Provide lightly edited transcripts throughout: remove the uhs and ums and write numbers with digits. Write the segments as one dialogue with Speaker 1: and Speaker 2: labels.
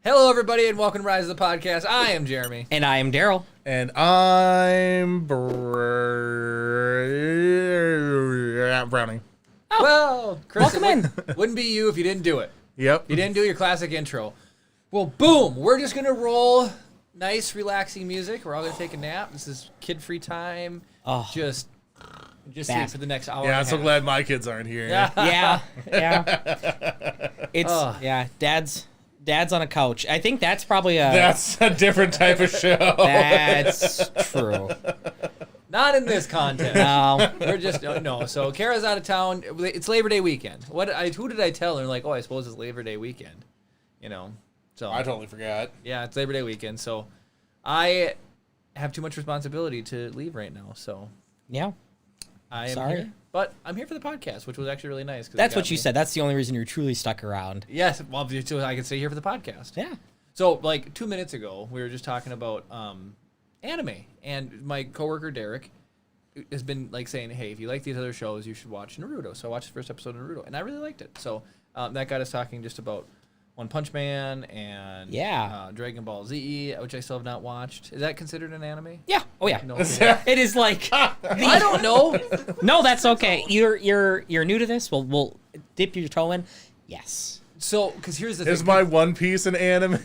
Speaker 1: Hello, everybody, and welcome to Rise of the Podcast. I am Jeremy.
Speaker 2: And I am Daryl.
Speaker 3: And I'm Browning.
Speaker 2: Oh,
Speaker 1: Well, Chris,
Speaker 2: welcome in.
Speaker 1: Wouldn't be you if you didn't do it.
Speaker 3: Yep.
Speaker 1: You didn't do your classic intro. Well, boom, we're just going to roll nice, relaxing music. We're all going to take a nap. This is kid-free time.
Speaker 2: Oh,
Speaker 1: Just sleep
Speaker 2: Bad.
Speaker 1: for the next hour.
Speaker 3: Yeah, I'm
Speaker 1: and a
Speaker 3: so
Speaker 1: half.
Speaker 3: glad my kids aren't here.
Speaker 2: yeah. It's
Speaker 1: Ugh.
Speaker 2: Dad's on a couch. I think that's probably a.
Speaker 3: That's a different type of show.
Speaker 2: That's true.
Speaker 1: Not in this context.
Speaker 2: No.
Speaker 1: We're just no. So Kara's out of town. It's Labor Day weekend. Who did I tell her? Like, oh, I suppose it's Labor Day weekend. You know. So
Speaker 3: I totally forgot.
Speaker 1: yeah, it's Labor Day weekend. So I have too much responsibility to leave right now. So
Speaker 2: Yeah.
Speaker 1: I am
Speaker 2: Sorry.
Speaker 1: here. But I'm here for the podcast, which was actually really nice. 'cause it
Speaker 2: That's
Speaker 1: got
Speaker 2: what you
Speaker 1: me-
Speaker 2: said. That's the only reason you're truly stuck around.
Speaker 1: Yes. Well, so I can stay here for the podcast.
Speaker 2: Yeah.
Speaker 1: So, like 2 minutes ago, we were just talking about anime, and my coworker Derek has been like saying, "Hey, if you like these other shows, you should watch Naruto." So I watched the first episode of Naruto, and I really liked it. So that got us talking just about One Punch Man and Dragon Ball Z, which I still have not watched. Is that considered an anime?
Speaker 2: Yeah. Oh yeah.
Speaker 1: No.
Speaker 2: It is like.
Speaker 1: I don't know.
Speaker 2: No, that's okay. You're new to this. We'll dip your toe in. Yes.
Speaker 1: So, because here's the
Speaker 3: Is
Speaker 1: thing.
Speaker 3: my One Piece an anime?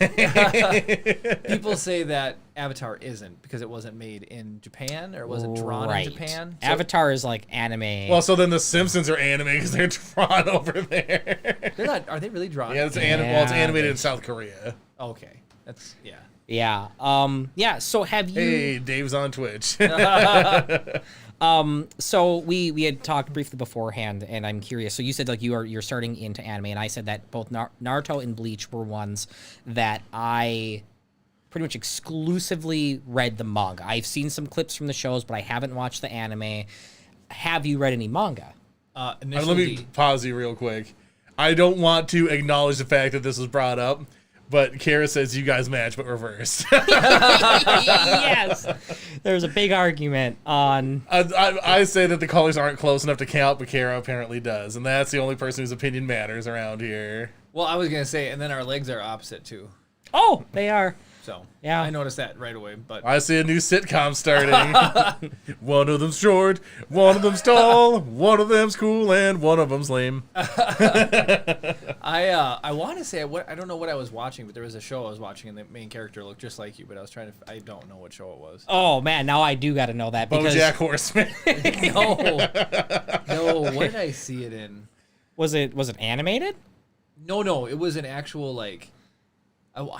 Speaker 1: People say that Avatar isn't because it wasn't made in Japan or it wasn't drawn
Speaker 2: Right.
Speaker 1: in Japan. So
Speaker 2: Avatar is like anime.
Speaker 3: Well, so then the Simpsons are anime because they're drawn over there.
Speaker 1: they're not. Are they really drawn?
Speaker 3: Yeah, it's
Speaker 2: Yeah,
Speaker 3: it's animated in South Korea.
Speaker 1: Okay, that's yeah.
Speaker 2: yeah. Yeah. So have you?
Speaker 3: Hey, Dave's on Twitch.
Speaker 2: So we had talked briefly beforehand, and I'm curious. So you said like you're starting into anime, and I said that both Naruto and Bleach were ones that I pretty much exclusively read the manga. I've seen some clips from the shows, but I haven't watched the anime. Have you read any manga?
Speaker 3: Let
Speaker 1: Initial
Speaker 3: me
Speaker 1: D.
Speaker 3: pause you real quick. I don't want to acknowledge the fact that this was brought up, but Kara says you guys match but reversed.
Speaker 2: Yes. There's a big argument on.
Speaker 3: I say that the colors aren't close enough to count, but Kara apparently does, and that's the only person whose opinion matters around here.
Speaker 1: Well, I was gonna say, and then our legs are opposite too.
Speaker 2: Oh, they are.
Speaker 1: So
Speaker 2: Yeah.
Speaker 1: I noticed that right away. But
Speaker 3: I see a new sitcom starting. One of them's short, one of them's tall, one of them's cool, and one of them's lame.
Speaker 1: I want to say I don't know what I was watching, but there was a show I was watching, and the main character looked just like you. But I was trying to. I don't know what show it was.
Speaker 2: Oh man, now I do got to know that because
Speaker 3: BoJack Horseman.
Speaker 1: No. What did I see it in?
Speaker 2: was it animated?
Speaker 1: No. It was an actual like.
Speaker 2: Oh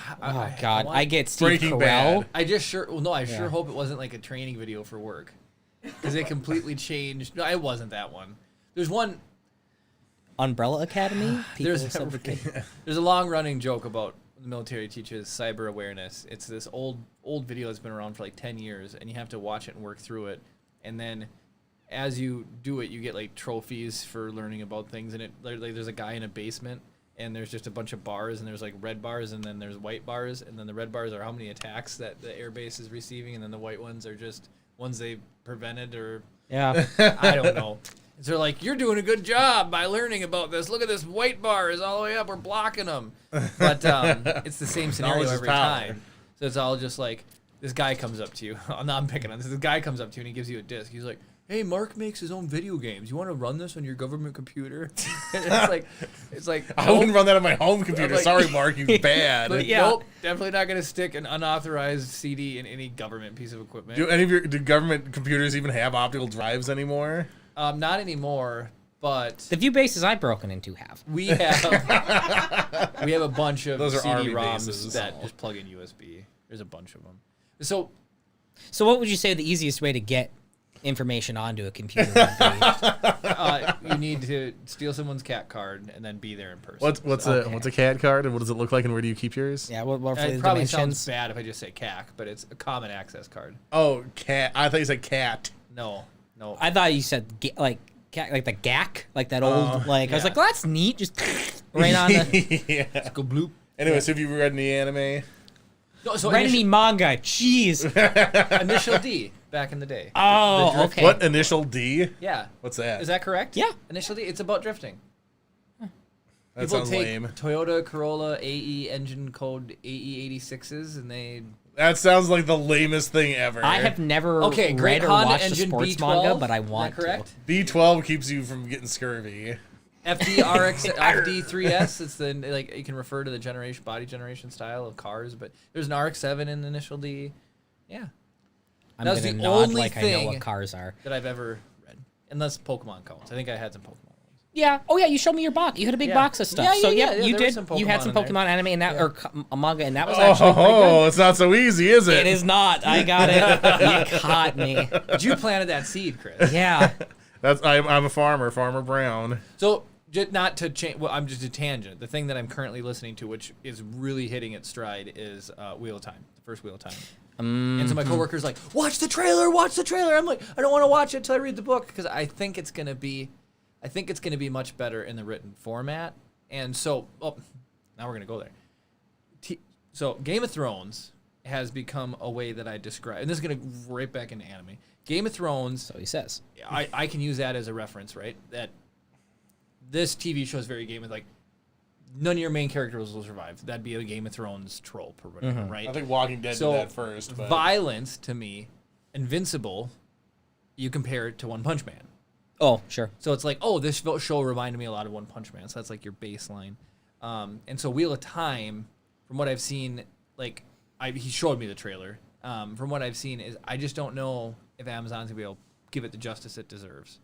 Speaker 2: God, I get Steve
Speaker 3: Breaking
Speaker 2: Carell.
Speaker 3: Bad.
Speaker 1: I sure hope it wasn't like a training video for work, because it completely changed. No, it wasn't that one. There's one.
Speaker 2: Umbrella Academy.
Speaker 1: There's
Speaker 2: People said-
Speaker 1: there's a long running joke about the military teaches cyber awareness. It's this old video that's been around for like 10 years, and you have to watch it and work through it, and then as you do it, you get like trophies for learning about things. And there's a guy in a basement. And there's just a bunch of bars, and there's like red bars, and then there's white bars, and then the red bars are how many attacks that the air base is receiving, and then the white ones are just ones they prevented or
Speaker 2: Yeah.
Speaker 1: I don't know. So they're like, you're doing a good job by learning about this. Look at this white bar is all the way up. We're blocking them. But it's the same scenario
Speaker 3: Knowledge is
Speaker 1: every
Speaker 3: power.
Speaker 1: time. So it's all just like this guy comes up to you. I'm picking on this. This guy comes up to you and he gives you a disc. He's like, hey, Mark makes his own video games. You want to run this on your government computer? And it's like
Speaker 3: I wouldn't run that on my home computer.
Speaker 1: like-
Speaker 3: Sorry, Mark, you bad.
Speaker 1: But
Speaker 2: Yeah.
Speaker 1: nope, definitely not going to stick an unauthorized CD in any government piece of equipment.
Speaker 3: Do government computers even have optical drives anymore?
Speaker 1: Not anymore, but
Speaker 2: The few bases I've broken into have.
Speaker 1: we have a bunch of
Speaker 3: Those are Army
Speaker 1: CD-ROMs
Speaker 3: bases.
Speaker 1: that just plug in USB. There's a bunch of them. So
Speaker 2: So what would you say the easiest way to get information onto a computer would be?
Speaker 1: you need to steal someone's cat card and then be there in person.
Speaker 3: What's
Speaker 2: Okay.
Speaker 3: a cat card, and what does it look like, and where do you keep yours?
Speaker 2: Yeah, what are
Speaker 1: It
Speaker 2: the
Speaker 1: probably sounds
Speaker 2: dimensions?
Speaker 1: bad if I just say CAC, but it's a common access card.
Speaker 3: Oh, cat. I thought you said cat.
Speaker 1: No.
Speaker 2: I thought you said like the GAC, like that old I was
Speaker 1: yeah.
Speaker 2: like, well, that's neat. Just right on the
Speaker 3: Yeah.
Speaker 1: Go bloop.
Speaker 3: Anyway, so have you read any anime?
Speaker 1: No, so
Speaker 2: read any manga. Jeez.
Speaker 1: initial D back in the day.
Speaker 2: Oh,
Speaker 1: drift-
Speaker 2: okay.
Speaker 3: What, initial D?
Speaker 1: Yeah.
Speaker 3: What's that?
Speaker 1: Is that correct?
Speaker 2: Yeah.
Speaker 1: Initial D. It's about drifting.
Speaker 3: That
Speaker 1: People
Speaker 3: sounds
Speaker 1: take
Speaker 3: lame.
Speaker 1: Toyota Corolla AE engine code AE86s and they.
Speaker 3: That sounds like the lamest thing ever.
Speaker 2: I have never
Speaker 1: Okay, great
Speaker 2: read or
Speaker 1: Honda
Speaker 2: watched a
Speaker 1: engine
Speaker 2: sports
Speaker 1: B12.
Speaker 2: manga, but I
Speaker 1: Is that
Speaker 2: want to.
Speaker 1: correct?
Speaker 3: B12 keeps you from getting scurvy.
Speaker 1: FDRX FD3S. It's the like you can refer to the body generation style of cars, but there's an RX-7 in the initial D. Yeah,
Speaker 2: I'm
Speaker 1: That was
Speaker 2: gonna
Speaker 1: the
Speaker 2: nod
Speaker 1: only
Speaker 2: like I know
Speaker 1: thing-
Speaker 2: what cars are.
Speaker 1: that I've ever read, unless Pokemon counts. I think I had some Pokemon ones.
Speaker 2: Yeah. Oh yeah, you showed me your box. You had a big
Speaker 1: Yeah.
Speaker 2: box of stuff.
Speaker 1: Yeah,
Speaker 2: so
Speaker 1: yeah,
Speaker 2: you
Speaker 1: there was
Speaker 2: did.
Speaker 1: some
Speaker 2: You had
Speaker 1: Pokemon
Speaker 2: some
Speaker 1: in there.
Speaker 2: Pokemon anime and that,
Speaker 1: Yeah.
Speaker 2: or a manga, and that was actually pretty
Speaker 3: Oh,
Speaker 2: good.
Speaker 3: it's not so easy, is it?
Speaker 2: It is not. I got it. You caught me.
Speaker 1: But you planted that seed, Chris.
Speaker 2: Yeah.
Speaker 3: I'm a farmer, Farmer Brown.
Speaker 1: So, not to change. Well, I'm just a tangent. The thing that I'm currently listening to, which is really hitting its stride, is Wheel of Time. The first Wheel of Time. And so my coworker's like, "Watch the trailer! Watch the trailer!" I'm like, "I don't want to watch it until I read the book because I think it's gonna be much better in the written format." And so, now we're gonna go there. So, Game of Thrones has become a way that I describe, and this is gonna go right back into anime. Game of Thrones.
Speaker 2: So he says.
Speaker 1: I can use that as a reference, right? That this TV show is very Game of like none of your main characters will survive. That'd be a Game of Thrones trope or whatever, right?
Speaker 3: I think Walking Dead
Speaker 1: So
Speaker 3: did that first. But
Speaker 1: violence to me, Invincible, you compare it to One Punch Man.
Speaker 2: Oh, sure.
Speaker 1: So it's like, this show reminded me a lot of One Punch Man. So that's like your baseline. And so Wheel of Time, from what I've seen, like he showed me the trailer. From what I've seen is I just don't know if Amazon's gonna be able to give it the justice it deserves.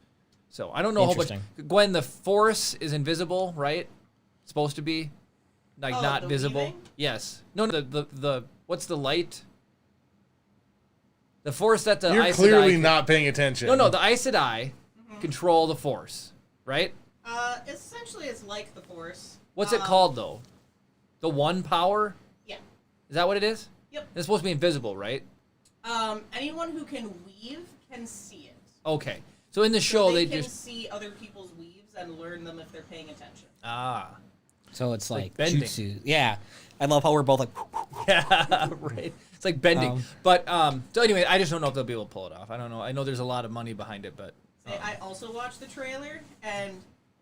Speaker 1: So I don't know how much.
Speaker 2: Interesting.
Speaker 1: Gwen, the Force is invisible, right? Supposed to be, like
Speaker 4: Oh,
Speaker 1: not
Speaker 4: the
Speaker 1: visible.
Speaker 4: weaving?
Speaker 1: Yes. No. The what's the light? The Force that the
Speaker 3: you're
Speaker 1: Aes
Speaker 3: clearly
Speaker 1: Sedai
Speaker 3: not paying attention.
Speaker 1: No, the Aes Sedai control the Force, right?
Speaker 4: Essentially, it's like the Force.
Speaker 1: What's it called though? The One Power?
Speaker 4: Yeah.
Speaker 1: Is that what it is?
Speaker 4: Yep.
Speaker 1: It's supposed to be invisible, right?
Speaker 4: Anyone who can weave can see it.
Speaker 1: Okay. So in the show,
Speaker 4: they
Speaker 1: they
Speaker 4: can
Speaker 1: just
Speaker 4: see other people's weaves and learn them if they're paying attention.
Speaker 2: So it's like
Speaker 1: bending.
Speaker 2: jutsu. Yeah. I love how we're both like.
Speaker 1: Yeah, right. It's like bending. But so anyway, I just don't know if they'll be able to pull it off. I don't know. I know there's a lot of money behind it, but
Speaker 4: I also watched the trailer, and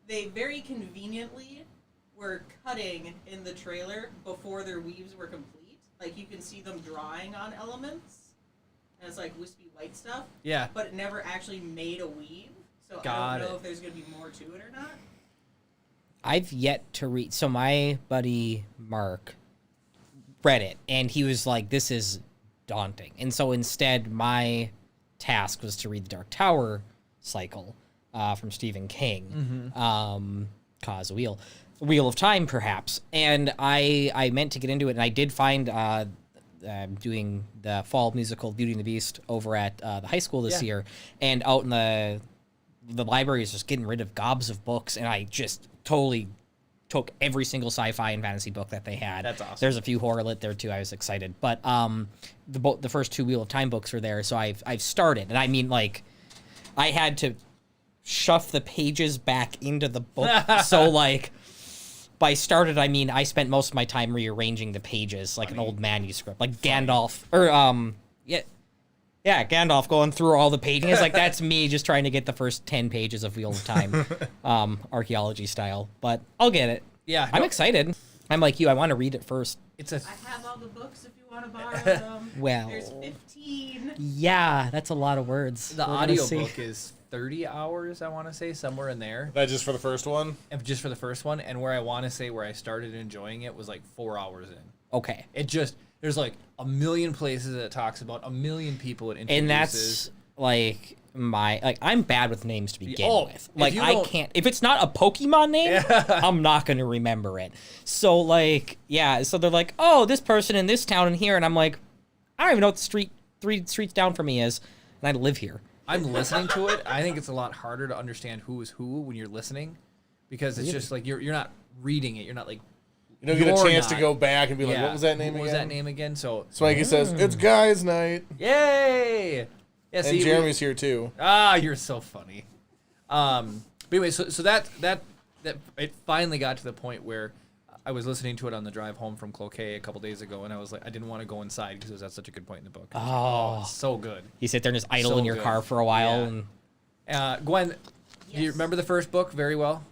Speaker 4: they very conveniently were cutting in the trailer before their weaves were complete. Like, you can see them drawing on elements, and it's like wispy white stuff.
Speaker 1: yeah.
Speaker 4: But it never actually made a weave, so
Speaker 1: Got
Speaker 4: I don't know
Speaker 1: it.
Speaker 4: if there's going to be more to it or not.
Speaker 2: I've yet to read. So my buddy Mark read it, and he was like, "This is daunting." And so instead, my task was to read the Dark Tower cycle from Stephen King, cause a wheel of time, perhaps. And I meant to get into it, and I did find doing the fall musical Beauty and the Beast over at the high school this year, and out in the library is just getting rid of gobs of books, and I just totally took every single sci-fi and fantasy book that they had.
Speaker 1: That's awesome.
Speaker 2: There's a few horror lit there too. I was excited, but the first two Wheel of Time books are there, so I've started, and I mean, like, I had to shove the pages back into the book. So like, by started, I mean I spent most of my time rearranging the pages like an old manuscript, like Gandalf or yeah, Gandalf going through all the pages. It's like that's me just trying to get the first 10 pages of Wheel of Time, archaeology style. But I'll get it.
Speaker 1: Yeah,
Speaker 2: I'm
Speaker 1: no.
Speaker 2: excited. I'm like you. I want to read it first.
Speaker 1: It's a
Speaker 4: I have all the books if you want to borrow them.
Speaker 2: Well,
Speaker 4: There's 15.
Speaker 2: yeah, that's a lot of words.
Speaker 1: the
Speaker 2: We're gonna
Speaker 1: audiobook
Speaker 2: see.
Speaker 1: is 30 hours, I want to say, somewhere in there.
Speaker 3: That just for the first one?
Speaker 1: And just for the first one, and where I want to say where I started enjoying it was like 4 hours in.
Speaker 2: Okay.
Speaker 1: It just there's like a million places that it talks about, a million people it introduces.
Speaker 2: And that's like I'm bad with names to begin
Speaker 1: Oh,
Speaker 2: with.
Speaker 1: if
Speaker 2: Like
Speaker 1: you
Speaker 2: I
Speaker 1: don't-
Speaker 2: can't if it's not a Pokemon name, I'm not gonna remember it. So like so they're like, oh, this person in this town and here, and I'm like, I don't even know what the 3 streets down from me is, and I live here.
Speaker 1: I'm listening to it. I think it's a lot harder to understand who is who when you're listening, because it's just like you're not reading it. You're not like
Speaker 3: You don't get a
Speaker 1: You're
Speaker 3: chance to
Speaker 1: not.
Speaker 3: go back and be like,
Speaker 1: yeah,
Speaker 3: what was that name
Speaker 1: What
Speaker 3: again?
Speaker 1: was that name again? So
Speaker 3: Spikey says, it's guys' night.
Speaker 1: yay! Yeah,
Speaker 3: And
Speaker 1: see,
Speaker 3: Jeremy's here too.
Speaker 1: you're so funny. But anyway, so that it finally got to the point where I was listening to it on the drive home from Cloquet a couple days ago, and I was like, I didn't want to go inside because it was at such a good point in the book.
Speaker 2: Oh.
Speaker 1: It's so good.
Speaker 2: You sit there and just idle
Speaker 1: So
Speaker 2: in your
Speaker 1: good.
Speaker 2: car for a while,
Speaker 1: Yeah.
Speaker 2: and
Speaker 1: Gwen, do you
Speaker 4: Yes.
Speaker 1: remember the first book very well?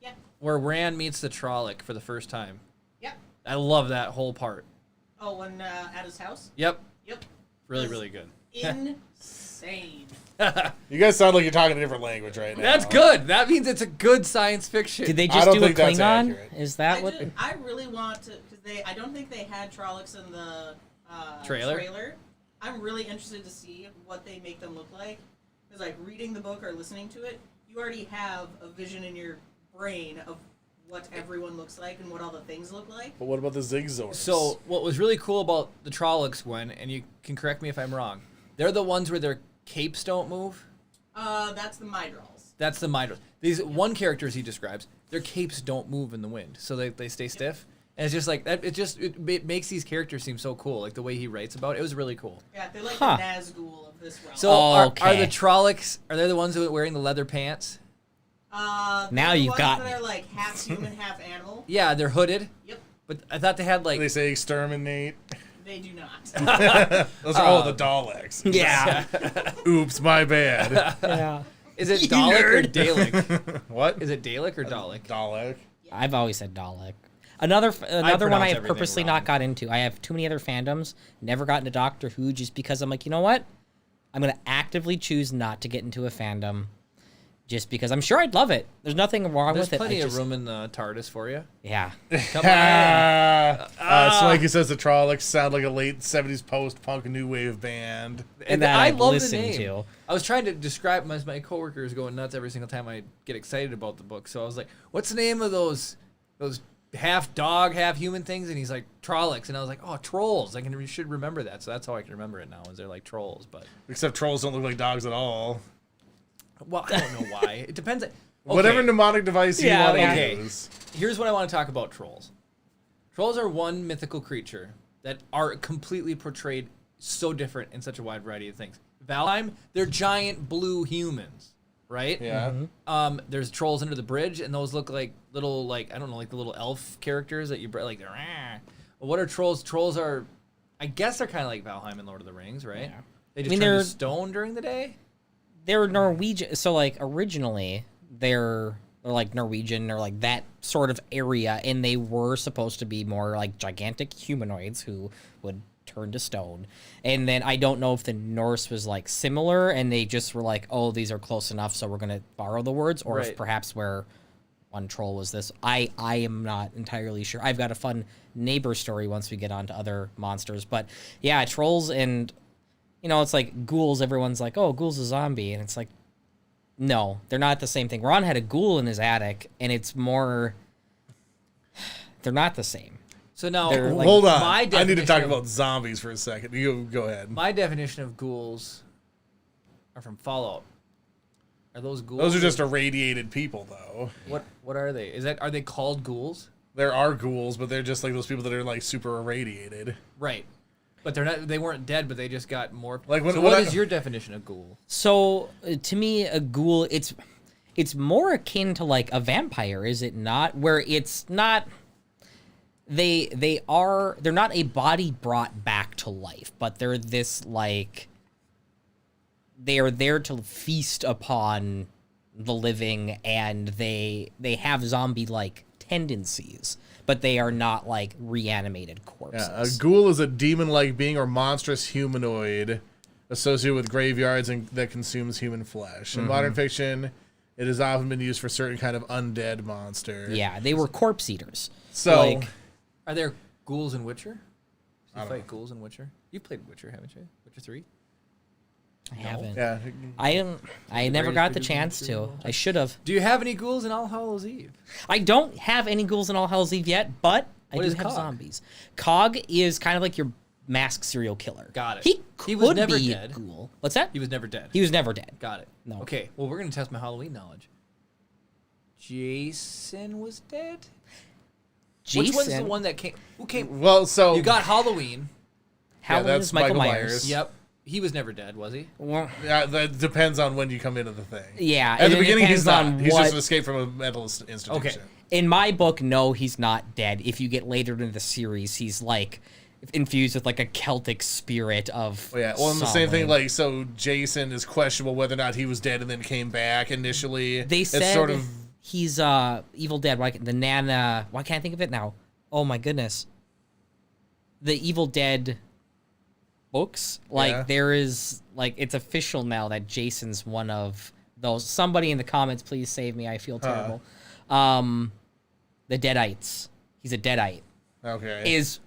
Speaker 4: Yeah.
Speaker 1: where Rand meets the Trolloc for the first time.
Speaker 4: Yep.
Speaker 1: I love that whole part.
Speaker 4: Oh, when at his house.
Speaker 1: Yep.
Speaker 4: Yep.
Speaker 1: Really,
Speaker 4: That's
Speaker 1: really good.
Speaker 4: Insane.
Speaker 3: You guys sound like you're talking a different language right now.
Speaker 1: That's good. That means it's a good science fiction.
Speaker 2: Did they
Speaker 3: I
Speaker 2: just
Speaker 3: don't
Speaker 2: do a
Speaker 3: think that's
Speaker 2: Klingon?
Speaker 3: accurate.
Speaker 2: Is that what?
Speaker 4: I really want to, because I don't think they had Trollocs in the
Speaker 1: Trailer?
Speaker 4: I'm really interested to see what they make them look like. Because like reading the book or listening to it, you already have a vision in your brain of what everyone looks like and what all the things look like.
Speaker 3: But what about the Zigzors?
Speaker 1: So what was really cool about the Trollocs, Gwen, and you can correct me if I'm wrong, they're the ones where their capes don't move.
Speaker 4: That's the Mydrals.
Speaker 1: That's the Mydrals. These one characters he describes, their capes don't move in the wind, so they stay stiff. And it's just like that. It makes these characters seem so cool. Like the way he writes about it was really cool.
Speaker 4: Yeah, they're like
Speaker 2: Huh.
Speaker 4: the Nazgul of this realm.
Speaker 1: So
Speaker 2: Oh,
Speaker 1: are
Speaker 2: okay.
Speaker 1: the Trollocs? Are they the ones who are wearing the leather pants?
Speaker 4: They're
Speaker 2: Now
Speaker 4: the
Speaker 2: you've
Speaker 4: ones
Speaker 2: got
Speaker 4: that
Speaker 2: me.
Speaker 4: are like half human, half animal.
Speaker 1: Yeah, they're hooded.
Speaker 4: Yep,
Speaker 1: But I thought they had like
Speaker 3: they say exterminate.
Speaker 4: they do not.
Speaker 3: Those are all the Daleks.
Speaker 2: Yeah.
Speaker 3: Oops, my bad.
Speaker 2: Yeah.
Speaker 1: Is it
Speaker 2: You
Speaker 1: Dalek or
Speaker 2: nerd.
Speaker 1: Dalek?
Speaker 3: What?
Speaker 1: Is it Dalek or Dalek?
Speaker 3: Dalek.
Speaker 2: I've always said Dalek. Another one I
Speaker 1: pronounce
Speaker 2: have
Speaker 1: everything
Speaker 2: purposely
Speaker 1: wrong.
Speaker 2: not got into. I have too many other fandoms. Never gotten to Doctor Who just because I'm like, you know what? I'm gonna actively choose not to get into a fandom, just because I'm sure I'd love it. There's nothing wrong
Speaker 1: There's
Speaker 2: with it.
Speaker 1: plenty
Speaker 2: I
Speaker 1: of
Speaker 2: just-
Speaker 1: room in the TARDIS for you.
Speaker 2: Yeah.
Speaker 1: Come on.
Speaker 3: Swanky says the Trollocs sound like a late 70s post-punk new wave band.
Speaker 2: And that
Speaker 1: I
Speaker 2: I've
Speaker 1: love the
Speaker 2: listened
Speaker 1: name.
Speaker 2: to.
Speaker 1: I was trying to describe my coworkers going nuts every single time I get excited about the book. So I was like, "What's the name of those half dog, half human things?" And he's like, "Trollocs." And I was like, "Oh, trolls." Should remember that. So that's how I can remember it now. Is they're like trolls, but
Speaker 3: Except trolls don't look like dogs at all.
Speaker 1: well, I don't know why. It depends. Okay.
Speaker 3: Whatever mnemonic device you
Speaker 2: Yeah,
Speaker 3: want to
Speaker 1: okay.
Speaker 3: use.
Speaker 1: Here's what I want to talk about trolls. Trolls are one mythical creature that are completely portrayed so different in such a wide variety of things. Valheim, they're giant blue humans, right?
Speaker 3: Yeah.
Speaker 1: There's trolls under the bridge, and those look like little, like, I don't know, like the little elf characters that you like. They're, well, what are trolls? Trolls are, I guess they're kind of like Valheim in Lord of the Rings, right?
Speaker 2: Yeah.
Speaker 1: They just
Speaker 2: I mean,
Speaker 1: turn
Speaker 2: they're-
Speaker 1: to stone during the day.
Speaker 2: They're Norwegian, so like originally they're like Norwegian or like that sort of area, and they were supposed to be more like gigantic humanoids who would turn to stone. And then I don't know if the Norse was like similar, and they just were like, oh, these are close enough, so we're gonna borrow the words, or if
Speaker 1: Right.
Speaker 2: perhaps where one troll was this. I am not entirely sure. I've got a fun neighbor story once we get on to other monsters, but yeah, trolls and. You know, it's like ghouls. Everyone's like, oh, ghoul's a zombie. And it's like, no, they're not the same thing. Ron had a ghoul in his attic, and it's more... They're not the same.
Speaker 1: So now,
Speaker 2: They're like-
Speaker 3: Hold on.
Speaker 1: my
Speaker 3: I need to
Speaker 1: definition
Speaker 3: talk
Speaker 1: of-
Speaker 3: about zombies for a second. You go ahead.
Speaker 1: My definition of ghouls are from Fallout. Are those ghouls?
Speaker 3: Those are just irradiated people, though.
Speaker 1: What are they? Are they called ghouls?
Speaker 3: There are ghouls, but they're just like those people that are like super irradiated.
Speaker 1: Right. But they're not. They weren't dead, but they just got more.
Speaker 3: Like when-
Speaker 1: so
Speaker 3: when
Speaker 1: what
Speaker 3: I-
Speaker 1: is your definition of ghoul?
Speaker 2: So, to me, a ghoul, it's more akin to, like, a vampire, is it not? Where it's not... They're not a body brought back to life, but they're this, like... They are there to feast upon the living, and they have zombie-like tendencies, but they are not like reanimated corpses.
Speaker 3: Yeah, a ghoul is a demon-like being or monstrous humanoid associated with graveyards and that consumes human flesh. In modern fiction, it has often been used for certain kind of undead monster.
Speaker 2: Yeah, they were corpse eaters.
Speaker 3: So,
Speaker 2: like,
Speaker 1: Are there ghouls in Witcher? Do you fight ghouls in Witcher? You've played Witcher, haven't you? Witcher 3?
Speaker 2: I haven't.
Speaker 3: yeah,
Speaker 2: I never
Speaker 1: greatest
Speaker 2: got the
Speaker 1: video game
Speaker 2: chance
Speaker 1: series of all
Speaker 2: to.
Speaker 1: time.
Speaker 2: I should have.
Speaker 1: Do you have any ghouls in All Hallows Eve?
Speaker 2: I don't have any ghouls in All Hell's Eve yet, but I
Speaker 1: What
Speaker 2: do
Speaker 1: is
Speaker 2: have
Speaker 1: Cog?
Speaker 2: zombies. Cog is kind of like your masked serial killer.
Speaker 1: Got it.
Speaker 2: He
Speaker 1: He was
Speaker 2: could
Speaker 1: never
Speaker 2: be
Speaker 1: dead.
Speaker 2: a ghoul. What's that?
Speaker 1: He was never dead.
Speaker 2: He was never dead.
Speaker 1: Got it.
Speaker 2: No.
Speaker 1: Okay. Well, we're gonna test my Halloween knowledge. Jason was dead.
Speaker 2: Jason.
Speaker 1: Which one's the one that came? Who came?
Speaker 3: well, so
Speaker 1: You got Halloween.
Speaker 2: Halloween
Speaker 3: that's
Speaker 2: is Michael
Speaker 3: Michael
Speaker 2: Myers.
Speaker 3: Myers.
Speaker 1: Yep. He was never dead, was he?
Speaker 2: Well,
Speaker 3: yeah, that depends on when you come into the thing.
Speaker 2: yeah.
Speaker 3: At the
Speaker 2: it
Speaker 3: beginning, he's
Speaker 2: depends
Speaker 3: not.
Speaker 2: on
Speaker 3: He's
Speaker 2: what-
Speaker 3: just an escape from a mental institution.
Speaker 1: Okay.
Speaker 2: In my book, no, he's not dead. If you get later into the series, he's like infused with like a Celtic spirit of.
Speaker 3: Well, yeah. Well, and the same thing,
Speaker 2: something.
Speaker 3: like, so Jason is questionable whether or not he was dead and then came back initially.
Speaker 2: They
Speaker 3: It's
Speaker 2: said
Speaker 3: sort of
Speaker 2: he's Evil Dead. Why can't I think of it now? Oh my goodness. The Evil Dead books, like there is like it's official now that Jason's one of those. Somebody in the comments, please save me. I feel terrible. The Deadites. He's a Deadite.
Speaker 3: Okay.
Speaker 2: Is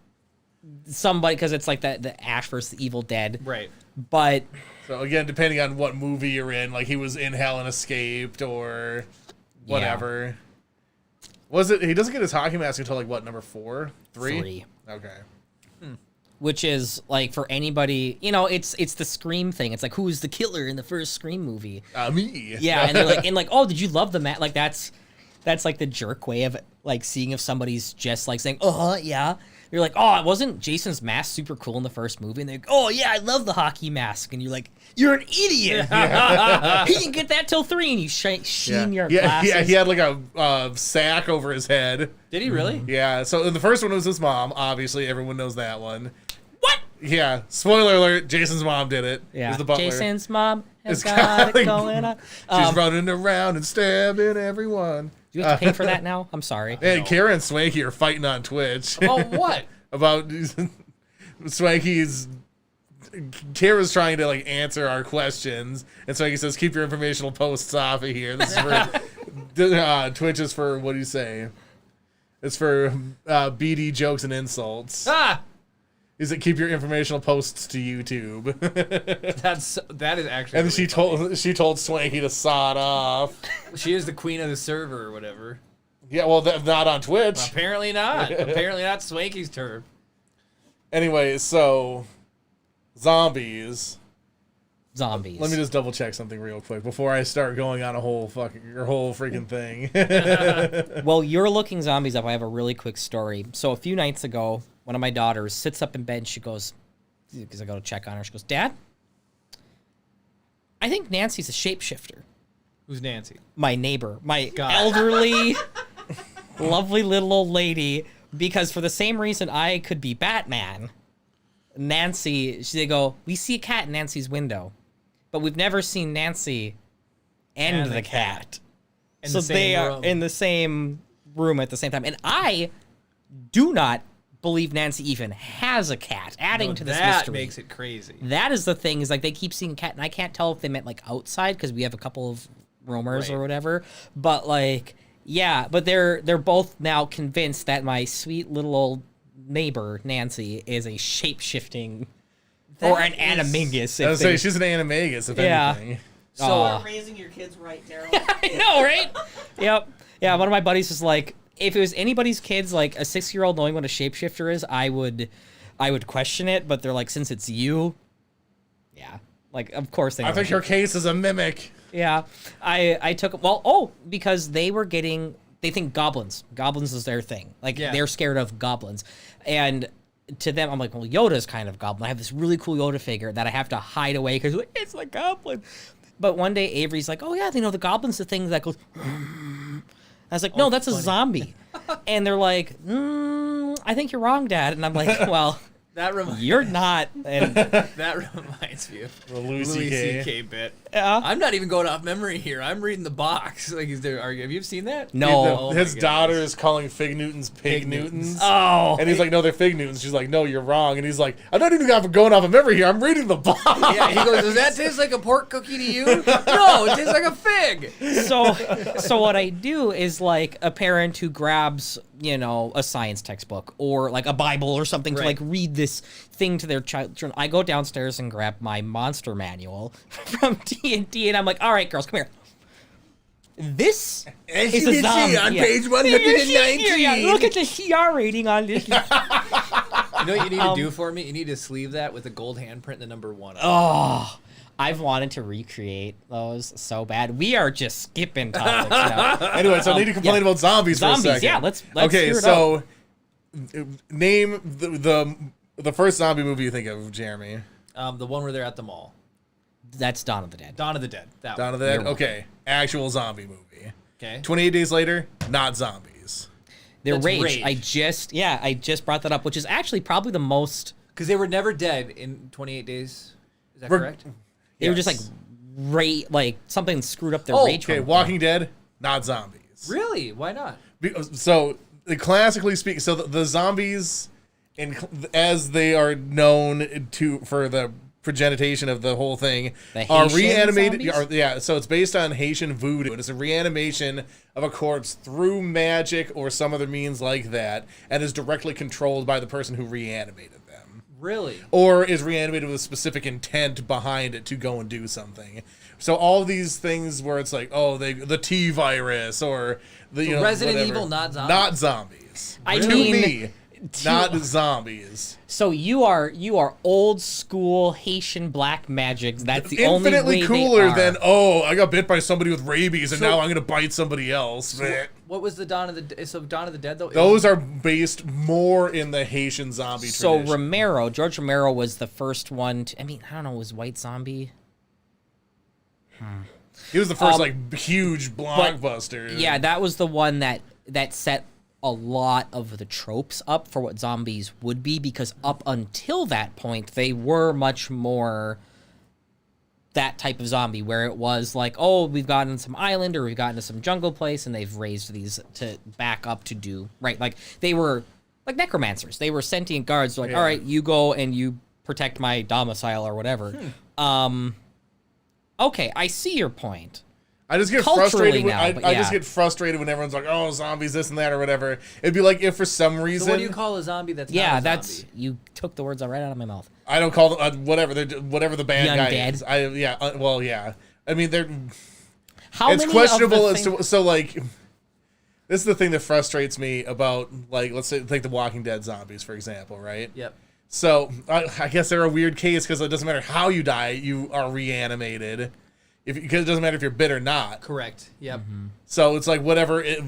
Speaker 2: somebody because it's like the Ash versus the Evil Dead.
Speaker 1: Right.
Speaker 2: But
Speaker 3: So again, depending on what movie you're in, like he was in Hell and escaped or whatever. Was it? He doesn't get his hockey mask until like what, number 4, 3?
Speaker 2: 3.
Speaker 3: Okay.
Speaker 2: Which is like for anybody, it's the Scream thing. It's like who's the killer in the first Scream movie?
Speaker 3: Me.
Speaker 2: Yeah, and they're like, oh, did you love the mat? Like that's like the jerk way of like seeing if somebody's just like saying, oh yeah. You're like, oh, wasn't Jason's mask super cool in the first movie? And they're like, oh yeah, I love the hockey mask. And you're like, you're an idiot. He didn't get that till 3, and you sheen your glasses.
Speaker 3: Yeah, he had like a sack over his head.
Speaker 1: Did he really?
Speaker 3: Yeah. So in the first one was his mom. Obviously, everyone knows that one.
Speaker 2: What?
Speaker 3: Yeah. Spoiler alert: Jason's mom did it.
Speaker 2: Yeah.
Speaker 3: It was the butler.
Speaker 2: Jason's mom has
Speaker 3: It's
Speaker 2: got it
Speaker 3: kinda
Speaker 2: going on.
Speaker 3: She's running around and stabbing everyone.
Speaker 2: Do you have to pay for that now? I'm sorry.
Speaker 3: And Kara and Swanky are fighting on Twitch.
Speaker 1: Oh, what?
Speaker 3: About Swanky's. Kara's trying to like answer our questions, and Swanky says, "Keep your informational posts off of here." This is for Twitch is for what do you say? It's for BD jokes and insults. Is it keep your informational posts to YouTube?
Speaker 1: That is actually.
Speaker 3: And
Speaker 1: really
Speaker 3: she told Swanky to sod off.
Speaker 1: She is the queen of the server or whatever.
Speaker 3: Yeah, well, not on Twitch.
Speaker 1: Apparently not. Apparently not Swanky's turf.
Speaker 3: Anyway, so zombies. Let me just double check something real quick before I start going on a whole freaking thing.
Speaker 2: Well, you're looking zombies up. I have a really quick story. So a few nights ago, one of my daughters sits up in bed and she goes, because I go to check on her, she goes, Dad, I think Nancy's a shapeshifter.
Speaker 1: Who's Nancy?
Speaker 2: My neighbor, my elderly, lovely little old lady, because for the same reason I could be Batman, they go, we see a cat in Nancy's window, but we've never seen Nancy and the cat. So they are in the same room at the same time. And I do not believe Nancy even has a cat, adding to this mystery.
Speaker 1: That makes it crazy.
Speaker 2: That is the thing, is like they keep seeing a cat, and I can't tell if they meant like outside, because we have a couple of rumors or whatever. But like, yeah, but they're both now convinced that my sweet little old neighbor Nancy is a shape-shifting or an animagus.
Speaker 3: I was saying she's an animagus, if anything.
Speaker 4: So you're raising your kids right, Daryl.
Speaker 2: I know, right? Yep. Yeah, one of my buddies was like, if it was anybody's kids, like a 6-year-old knowing what a shapeshifter is, I would question it. But they're like, since it's you, yeah, like of course they.
Speaker 3: I think her case is a mimic.
Speaker 2: Yeah, I took because they think goblins is their thing. Like they're scared of goblins, and to them I'm like, well, Yoda's kind of goblin. I have this really cool Yoda figure that I have to hide away because it's like goblin. But one day Avery's like, oh yeah, the goblin's the thing that goes. I was like, no, that's a zombie. And they're like, I think you're wrong, Dad. And I'm like, well, you're not. And
Speaker 1: that reminds me of
Speaker 3: the Louis C.K.
Speaker 1: bit. I'm not even going off memory here. I'm reading the box. Like, have you seen that?
Speaker 2: No.
Speaker 3: His daughter is calling Fig Newtons Pig Newtons.
Speaker 2: Oh.
Speaker 3: And he's like, no, they're Fig Newtons. She's like, no, you're wrong. And he's like, I'm not even going off of memory here. I'm reading the box.
Speaker 1: Yeah, he goes, does that taste like a pork cookie to you? No, it tastes like a fig.
Speaker 2: So what I do is like a parent who grabs, a science textbook or like a Bible or something to like read this thing to their child. I go downstairs and grab my monster manual from D&D, and I'm like, all right, girls, come here. This is a zombie.
Speaker 3: On page 119.
Speaker 2: Yeah, look at the CR rating on this.
Speaker 1: You know what you need to do for me? You need to sleeve that with a gold handprint and the number 1.
Speaker 2: Oh, I've wanted to recreate those so bad. We are just skipping topics now.
Speaker 3: Anyway, so I need to complain about zombies for a second.
Speaker 2: Yeah, let's
Speaker 3: okay,
Speaker 2: hear it
Speaker 3: so
Speaker 2: out.
Speaker 3: Name the first zombie movie you think of, Jeremy.
Speaker 1: The one where they're at the mall.
Speaker 2: That's Dawn of the Dead.
Speaker 1: Dawn of the Dead.
Speaker 3: Dawn of the Dead? Okay. Actual zombie movie.
Speaker 1: Okay.
Speaker 3: 28 Days Later, not zombies.
Speaker 2: They're
Speaker 1: That's
Speaker 2: Rage.
Speaker 1: Rage.
Speaker 2: I just brought that up, which is actually probably the most...
Speaker 1: Because they were never dead in 28 Days. Is that correct?
Speaker 2: They were just like something screwed up their rage.
Speaker 3: Okay, Walking Dead, not zombies.
Speaker 1: Really? Why not?
Speaker 3: So, classically speaking, so the zombies, as they are known for the progenitation of the whole thing,
Speaker 2: The
Speaker 3: are
Speaker 2: Haitian
Speaker 3: reanimated.
Speaker 2: zombies?
Speaker 3: So it's based on Haitian voodoo. It is a reanimation of a corpse through magic or some other means like that, and is directly controlled by the person who reanimated them.
Speaker 1: Really?
Speaker 3: Or is reanimated with a specific intent behind it to go and do something. So all these things where it's like, oh, the T virus or the
Speaker 1: Resident
Speaker 3: whatever.
Speaker 1: Evil, not zombies.
Speaker 3: Not zombies.
Speaker 2: I
Speaker 3: To
Speaker 2: mean,
Speaker 3: me, not zombies.
Speaker 2: So you are old school Haitian black magic. That's the only
Speaker 3: Infinitely
Speaker 2: way
Speaker 3: cooler
Speaker 2: they are.
Speaker 3: than I got bit by somebody with rabies and now I'm gonna bite somebody else.
Speaker 1: What was the Dawn of the Dawn of the Dead though?
Speaker 3: Those are based more in the Haitian zombie
Speaker 2: So
Speaker 3: tradition.
Speaker 2: George Romero was the first one. I don't know, was White Zombie?
Speaker 3: He was the first huge blockbuster.
Speaker 2: Yeah, that was the one that set a lot of the tropes up for what zombies would be, because up until that point they were much more that type of zombie where it was like, oh, we've gotten some island or we've gotten to some jungle place and they've raised these to back up to do right. Like they were like necromancers. They were sentient guards. They're like, all right, you go and you protect my domicile or whatever. Okay, I see your point.
Speaker 3: I just get
Speaker 2: Culturally
Speaker 3: frustrated.
Speaker 2: now,
Speaker 3: I
Speaker 2: but
Speaker 3: just get frustrated when everyone's like, "Oh, zombies, this and that, or whatever." It'd be like if for some reason,
Speaker 1: So what do you call a zombie that's
Speaker 2: Yeah,
Speaker 1: not a
Speaker 2: that's
Speaker 1: zombie?
Speaker 2: you took the words right out of my mouth.
Speaker 3: I don't call them whatever the bad
Speaker 2: The
Speaker 3: guy
Speaker 2: undead?
Speaker 3: is. Well, yeah. I mean,
Speaker 2: How
Speaker 3: it's
Speaker 2: many
Speaker 3: questionable
Speaker 2: of
Speaker 3: as
Speaker 2: the
Speaker 3: to so like. This is the thing that frustrates me about let's say the Walking Dead zombies, for example, right?
Speaker 1: Yep.
Speaker 3: So I guess they're a weird case because it doesn't matter how you die, you are reanimated. Because it doesn't matter if you're bit or not.
Speaker 1: Correct. Yep.
Speaker 3: So it's like whatever it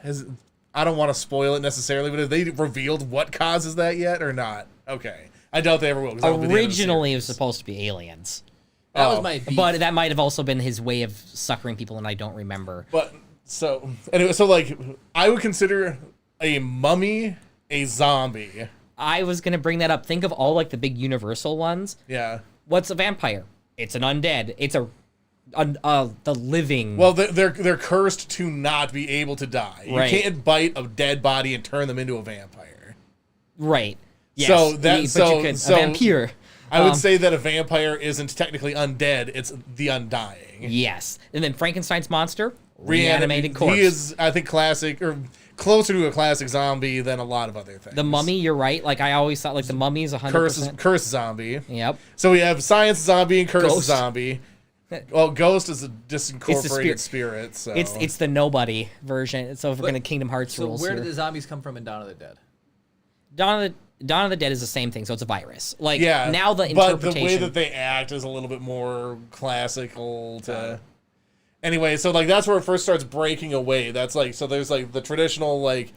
Speaker 3: has. I don't want to spoil it necessarily, but have they revealed what causes that yet or not? Okay, I doubt they ever will. 'Cause that'll be the end of the
Speaker 2: Originally, it was
Speaker 3: series.
Speaker 2: supposed to be aliens,
Speaker 1: That
Speaker 3: Oh.
Speaker 1: was my beef.
Speaker 2: but that might have also been his way of suckering people, and I don't remember.
Speaker 3: But so anyway, so like I would consider a mummy a zombie.
Speaker 2: I was gonna bring that up. Think of all like the big universal ones.
Speaker 3: Yeah.
Speaker 2: What's a vampire? It's an undead. It's the living.
Speaker 3: Well, they're cursed to not be able to die.
Speaker 2: Right.
Speaker 3: You can't bite a dead body and turn them into a vampire.
Speaker 2: right. Yes.
Speaker 3: So that-
Speaker 2: but
Speaker 3: so-
Speaker 2: you could,
Speaker 3: so-
Speaker 2: a vampire.
Speaker 3: I would say that a vampire isn't technically undead; it's the undying.
Speaker 2: Yes, and then Frankenstein's monster, reanimated corpse.
Speaker 3: He is, I think, classic or closer to a classic zombie than a lot of other things.
Speaker 2: The Mummy. You're right. Like I always thought, like the Mummy is 100%.
Speaker 3: curse zombie.
Speaker 2: Yep.
Speaker 3: So we have science zombie and curse
Speaker 2: Ghost.
Speaker 3: zombie. Well, ghost is a disincorporated
Speaker 2: spirit.
Speaker 3: spirit. So
Speaker 2: It's the nobody version. So if we're gonna Kingdom Hearts
Speaker 1: So
Speaker 2: rules
Speaker 1: where
Speaker 2: here.
Speaker 1: did the zombies come from in Dawn of the Dead?
Speaker 2: Dawn of the Dead is the same thing, so it's a virus. Like
Speaker 3: yeah.
Speaker 2: now the
Speaker 3: but
Speaker 2: interpretation.
Speaker 3: the way that they act is a little bit more classical. Anyway, so like that's where it first starts breaking away. That's like so there's like the traditional like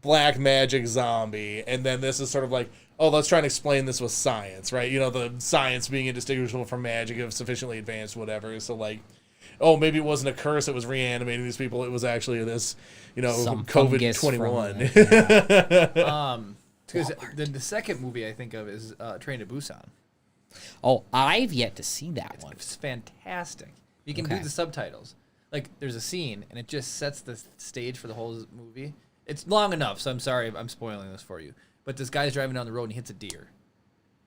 Speaker 3: black magic zombie, and then this is sort of like, oh, let's try and explain this with science, right? You know, the science being indistinguishable from magic if sufficiently advanced, whatever. So like, oh, maybe it wasn't a curse that was reanimating these people. It was actually this,
Speaker 2: Some fungus from
Speaker 3: COVID-21.
Speaker 1: Because the second movie I think of is Train to Busan.
Speaker 2: Oh, I've yet to see that one.
Speaker 1: It's fantastic. You can
Speaker 2: Okay.
Speaker 1: do the subtitles. Like, there's a scene, and it just sets the stage for the whole movie. It's long enough, so I'm sorry if I'm spoiling this for you. But this guy's driving down the road, and he hits a deer.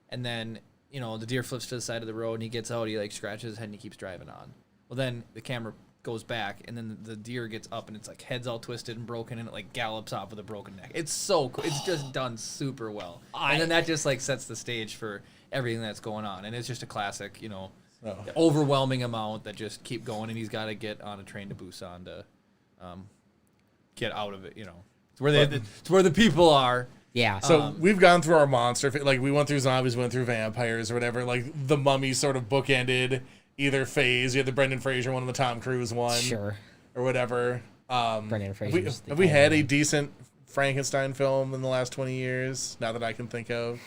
Speaker 1: And then, the deer flips to the side of the road, and he gets out, he, scratches his head, and he keeps driving on. Well, then the camera goes back, and then the deer gets up, and it's, head's all twisted and broken, and it, gallops off with a broken neck. It's so cool. It's just done super well. And then that just, sets the stage for everything that's going on. And it's just a classic, overwhelming amount that just keep going, and he's got to get on a train to Busan to get out of it. It's where it's where the people are.
Speaker 2: Yeah.
Speaker 3: So we've gone through our monster, we went through zombies, went through vampires or whatever. Like the Mummy sort of bookended either phase. You had the Brendan Fraser one and the Tom Cruise one,
Speaker 2: Sure.
Speaker 3: or whatever.
Speaker 2: Brendan Fraser.
Speaker 3: Have we had a decent Frankenstein film in the last 20 years? Not that I can think of.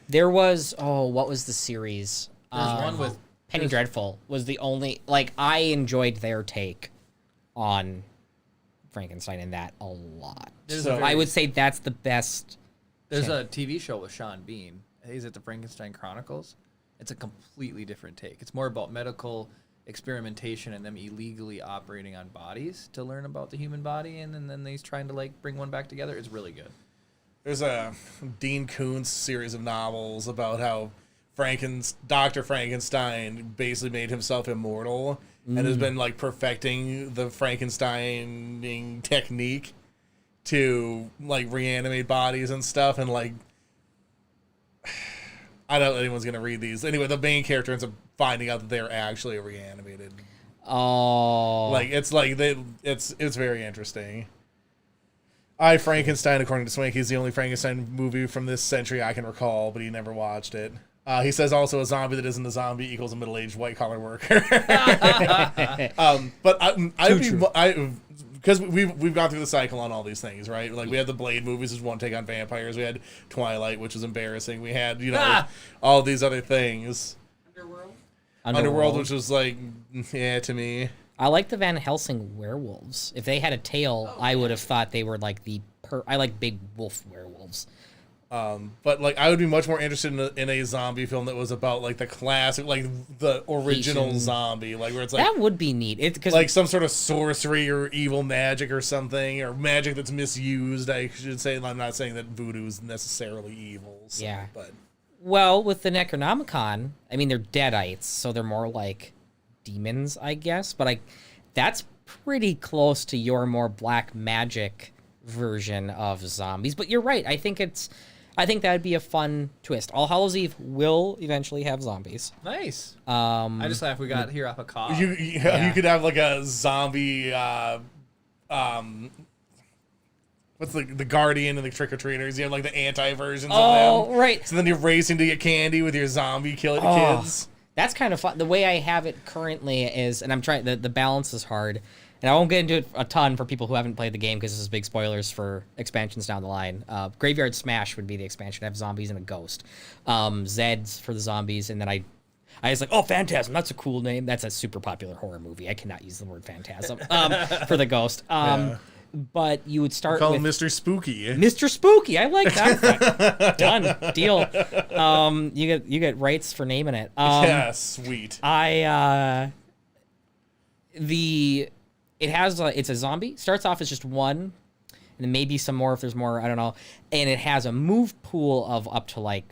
Speaker 2: There was what was the series?
Speaker 1: There's one with
Speaker 2: Penny Dreadful was the only I enjoyed their take on Frankenstein in that a lot.
Speaker 1: There's
Speaker 3: So-
Speaker 1: a very-
Speaker 2: I would say that's the best.
Speaker 1: There's a TV show with Sean Bean. He's at the Frankenstein Chronicles. It's a completely different take. It's more about medical experimentation and them illegally operating on bodies to learn about the human body, and then he's trying to like bring one back together. It's really good.
Speaker 3: There's a Dean Koontz series of novels about how Dr. Frankenstein basically made himself immortal and has been like perfecting the Frankensteining technique to like reanimate bodies and stuff, and like I don't know if anyone's gonna read these. Anyway, the main character ends up finding out that they're actually reanimated.
Speaker 2: Oh,
Speaker 3: It's very interesting. Frankenstein, according to Swanky, is the only Frankenstein movie from this century I can recall, but he never watched it. He says also a zombie that isn't a zombie equals a middle-aged white-collar worker. Because we've gone through the cycle on all these things, right? Like we had the Blade movies as one take on vampires. We had Twilight, which was embarrassing. We had all these other things. Underworld, which was like to me.
Speaker 2: I like the Van Helsing werewolves. If they had a tail, I would have thought they were like I like big wolf werewolves.
Speaker 3: But like I would be much more interested in a zombie film that was about like the classic, like the original zombie, like where it's like
Speaker 2: that would be neat. It's because
Speaker 3: like some sort of sorcery or evil magic or something, or magic that's misused. I should say. I'm not saying that voodoo is necessarily evil. So,
Speaker 2: yeah,
Speaker 3: but
Speaker 2: well, with the Necronomicon, I mean they're deadites, so they're more like demons, I guess. But that's pretty close to your more black magic version of zombies. But you're right. I think that would be a fun twist. All Hallows Eve will eventually have zombies.
Speaker 1: Nice. I just laughed we got here off a cop.
Speaker 3: you could have like a zombie. What's the Guardian and the Trick or Treaters? You have like the anti versions of them.
Speaker 2: Oh, right.
Speaker 3: So then you're racing to get candy with your zombie killing kids.
Speaker 2: That's kind of fun. The way I have it currently is, and I'm trying, the balance is hard. And I won't get into it a ton for people who haven't played the game because this is big spoilers for expansions down the line. Graveyard Smash would be the expansion. Have zombies and a ghost. Zeds for the zombies, and then I was like, oh, Phantasm, that's a cool name. That's a super popular horror movie. I cannot use the word Phantasm for the ghost. But you would start
Speaker 3: Call
Speaker 2: with
Speaker 3: him Mr. Spooky.
Speaker 2: Mr. Spooky. I like that. Done. Deal. You get rights for naming it.
Speaker 3: Yeah, sweet.
Speaker 2: It's a zombie. Starts off as just one, and then maybe some more if there's more. I don't know. And it has a move pool of up to like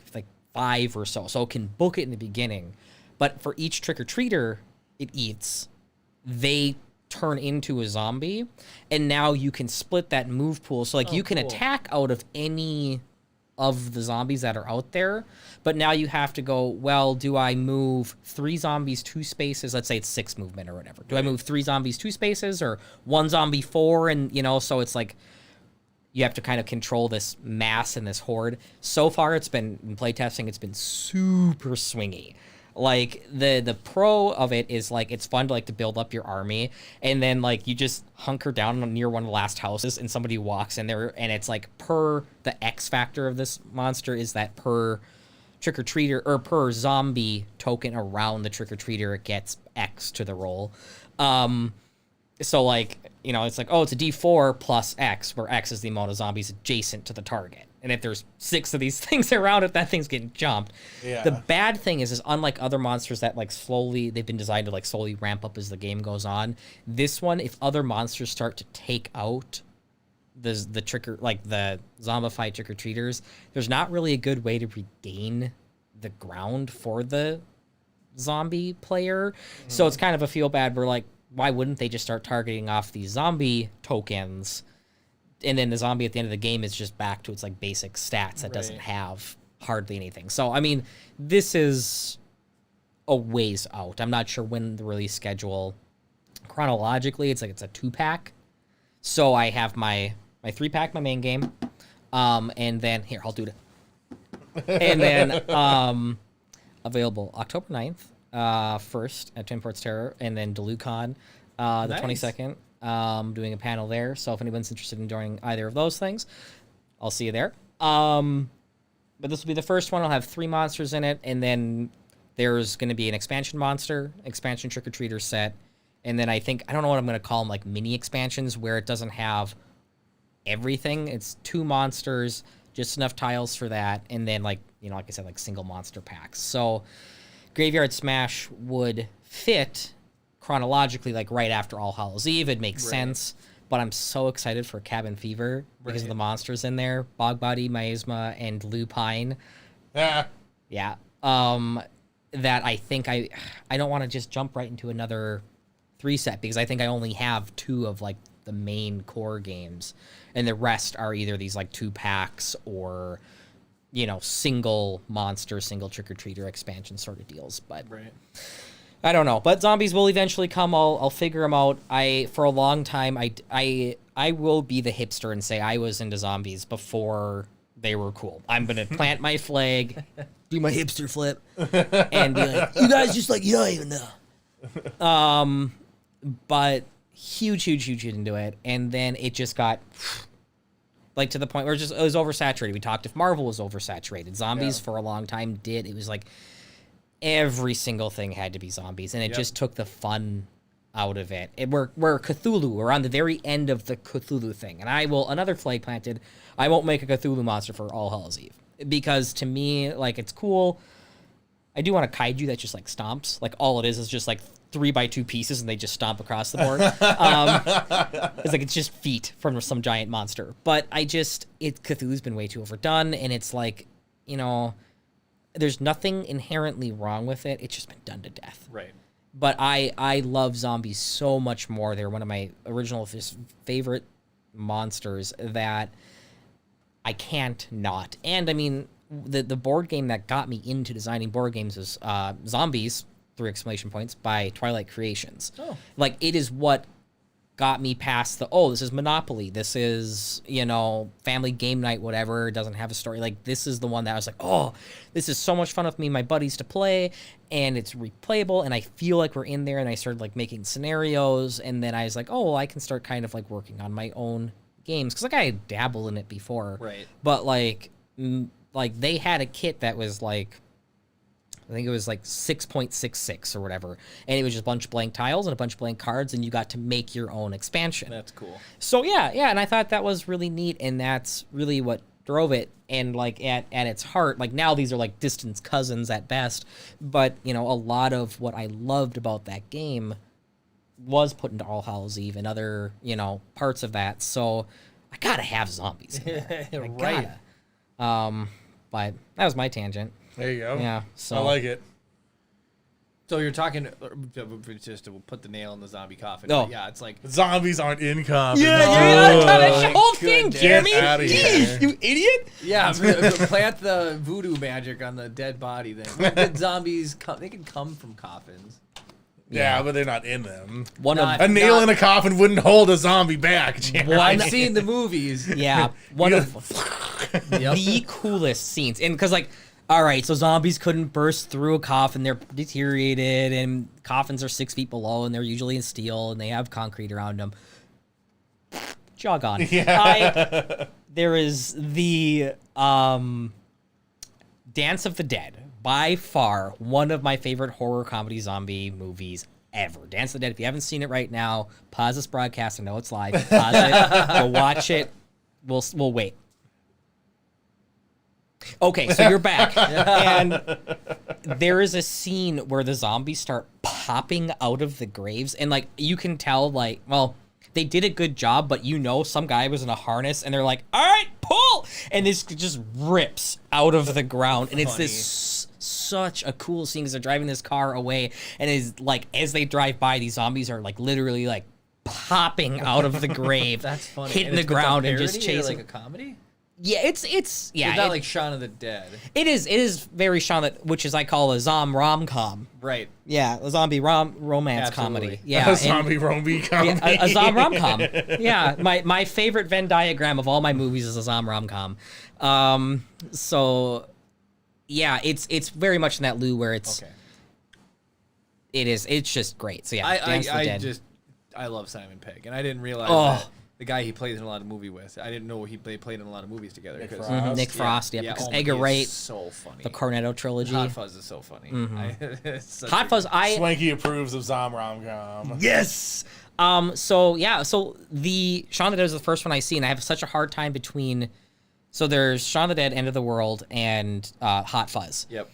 Speaker 2: 5 or so, so it can book it in the beginning. But for each trick or treater it eats, they turn into a zombie, and now you can split that move pool. So you can attack out of any of the zombies that are out there, but now you have to go, well, do I move 3 zombies 2 spaces? Let's say it's 6 movement or whatever. Do I move 3 zombies 2 spaces or 1 zombie 4? And so it's like you have to kind of control this mass and this horde. So far it's been in playtesting, it's been super swingy. Like the pro of it is like it's fun to like to build up your army, and then like you just hunker down near one of the last houses and somebody walks in there, and it's like per the X factor of this monster is that per trick or treater or per zombie token around the trick or treater it gets X to the roll. So like it's like, oh, it's a D4 plus X, where X is the amount of zombies adjacent to the target. And if there's 6 of these things around it, that thing's getting jumped. Yeah. The bad thing is unlike other monsters that like they've been designed to like slowly ramp up as the game goes on. This one, if other monsters start to take out the zombified trick or treaters, there's not really a good way to regain the ground for the zombie player. Mm-hmm. So it's kind of a feel bad where like, why wouldn't they just start targeting off these zombie tokens? And then the zombie at the end of the game is just back to its like basic stats that doesn't have hardly anything. So I mean, this is a ways out. I'm not sure when the release schedule. Chronologically, it's a 2-pack. So I have my 3-pack, my main game, and then here I'll do it. And then available October 9th, first at Twin Ports Terror, and then DeluCon the 22nd. Doing a panel there, so if anyone's interested in joining either of those things, I'll see you there. But this will be the first one. I'll have 3 monsters in it, and then there's going to be an expansion trick or treater set, and then I don't know what I'm going to call them, like mini expansions, where it doesn't have everything. It's 2 monsters, just enough tiles for that, and then like I said, like single monster packs. So Graveyard Smash would fit chronologically, like right after All Hallows Eve. It makes
Speaker 1: Right.
Speaker 2: sense. But I'm so excited for Cabin Fever because of the monsters in there. Bogbody, Miasma, and Lupine.
Speaker 3: Ah,
Speaker 2: Yeah. That I think I don't want to just jump right into another 3-set because I think I only have 2 of like the main core games, and the rest are either these like 2 packs or, you know, single monster, single trick or treater expansion sort of deals. But
Speaker 1: Right.
Speaker 2: I don't know. But zombies will eventually come. I'll figure them out. For a long time I will be the hipster and say I was into zombies before they were cool. I'm gonna plant my flag, do my hipster flip, and be like, you guys just like, you don't even know. But huge into it, and then it just got like to the point where it was oversaturated. We talked if Marvel was oversaturated. Zombies for a long time did. It was like every single thing had to be zombies, and it just took the fun out of it. We're Cthulhu. We're on the very end of the Cthulhu thing, and another flag planted. I won't make a Cthulhu monster for All Hallows Eve because to me, like, it's cool. I do want a kaiju that just like stomps. Like all it is just like 3x2 pieces, and they just stomp across the board. It's like it's just feet from some giant monster. But Cthulhu's been way too overdone, and it's like, you know, there's nothing inherently wrong with it. It's just been done to death.
Speaker 1: Right.
Speaker 2: But I love zombies so much more. They're one of my original favorite monsters that I can't not. And I mean, the board game that got me into designing board games is Zombies, 3 exclamation points, by Twilight Creations.
Speaker 1: Oh.
Speaker 2: Like, it is what got me past this is Monopoly. This is, you know, family game night, whatever. It doesn't have a story. Like, this is the one that I was like, oh, this is so much fun with me and my buddies to play, and it's replayable, and I feel like we're in there, and I started, like, making scenarios, and then I was like, oh, well, I can start kind of, like, working on my own games. Because, like, I had dabbled in it before.
Speaker 1: Right.
Speaker 2: But, like, they had a kit that was, like, I think it was like 6.66 or whatever. And it was just a bunch of blank tiles and a bunch of blank cards, and you got to make your own expansion.
Speaker 1: That's cool.
Speaker 2: So yeah, and I thought that was really neat, and that's really what drove it. And like at its heart, like now these are like distant cousins at best, but you know, a lot of what I loved about that game was put into All Hallows Eve and other, you know, parts of that. So I gotta have zombies in there. I
Speaker 1: Right.
Speaker 2: gotta. But that was my tangent.
Speaker 3: there you go.
Speaker 2: Yeah, so
Speaker 3: I like it.
Speaker 1: So you're talking just to put the nail in the zombie coffin.
Speaker 2: Oh.
Speaker 1: But yeah, it's like
Speaker 3: Zombies aren't in coffins.
Speaker 2: that's the whole
Speaker 1: good
Speaker 2: thing,
Speaker 1: day.
Speaker 2: Jeremy.
Speaker 3: Get outta here.
Speaker 2: You idiot!
Speaker 1: yeah, plant the voodoo magic on the dead body. Then zombies come. They can come from coffins.
Speaker 3: Yeah, but they're not in them.
Speaker 2: One
Speaker 1: Not-
Speaker 2: of
Speaker 3: A nail in a coffin wouldn't hold a zombie back. Jeremy.
Speaker 1: I've seen the movies.
Speaker 2: yeah, one of
Speaker 1: Yep.
Speaker 2: the coolest scenes, and because like, all right, so zombies couldn't burst through a coffin; they're deteriorated, and coffins are 6 feet below, and they're usually in steel, and they have concrete around them. Jog on.
Speaker 3: Yeah.
Speaker 2: There is the Dance of the Dead, by far one of my favorite horror comedy zombie movies ever. Dance of the Dead. If you haven't seen it right now, pause this broadcast. I know it's live. Pause it. Go watch it. We'll wait. Okay, so you're back, and there is a scene where the zombies start popping out of the graves, and like you can tell, like, well, they did a good job, but you know, some guy was in a harness, and they're like, "All right, pull," and this just rips out of the ground, and it's this such a cool scene because they're driving this car away, and is like as they drive by, these zombies are like literally like popping out of the grave,
Speaker 1: That's funny.
Speaker 2: hitting
Speaker 1: And
Speaker 2: the
Speaker 1: it's like a
Speaker 2: ground and just
Speaker 1: parody or
Speaker 2: chasing.
Speaker 1: like a comedy.
Speaker 2: Yeah, it's yeah.
Speaker 1: It's not
Speaker 2: it-
Speaker 1: like Shaun of the Dead.
Speaker 2: It is very Shaun, which is I call a rom-com.
Speaker 1: Right.
Speaker 2: Yeah, a zombie romance
Speaker 1: Absolutely.
Speaker 2: comedy. Yeah,
Speaker 3: A zombie romby comedy.
Speaker 2: a zom rom-com. Yeah, my favorite Venn diagram of all my movies is a zom rom-com. So yeah, it's very much in that lieu where it's
Speaker 1: Okay.
Speaker 2: it's just great. So yeah, Dance of the Dead.
Speaker 1: I love Simon Pegg, and I didn't realize
Speaker 2: Oh.
Speaker 1: that the guy he plays in a lot of movies with. I didn't know they played in a lot of movies together.
Speaker 3: Nick
Speaker 1: 'cause-
Speaker 3: Frost.
Speaker 2: Nick Frost, yeah, because
Speaker 1: oh my-
Speaker 2: Edgar
Speaker 1: he is
Speaker 2: Wright,
Speaker 1: so funny.
Speaker 2: the Cornetto trilogy.
Speaker 1: Hot Fuzz is so funny. It's such
Speaker 2: Hot
Speaker 1: a-
Speaker 2: Fuzz,
Speaker 3: Swanky approves of Zom rom-com.
Speaker 2: Yes. So yeah, so the Shaun of the Dead is the first one I see, and I have such a hard time between. So there's Shaun of the Dead, End of the World, and Hot Fuzz.
Speaker 1: Yep.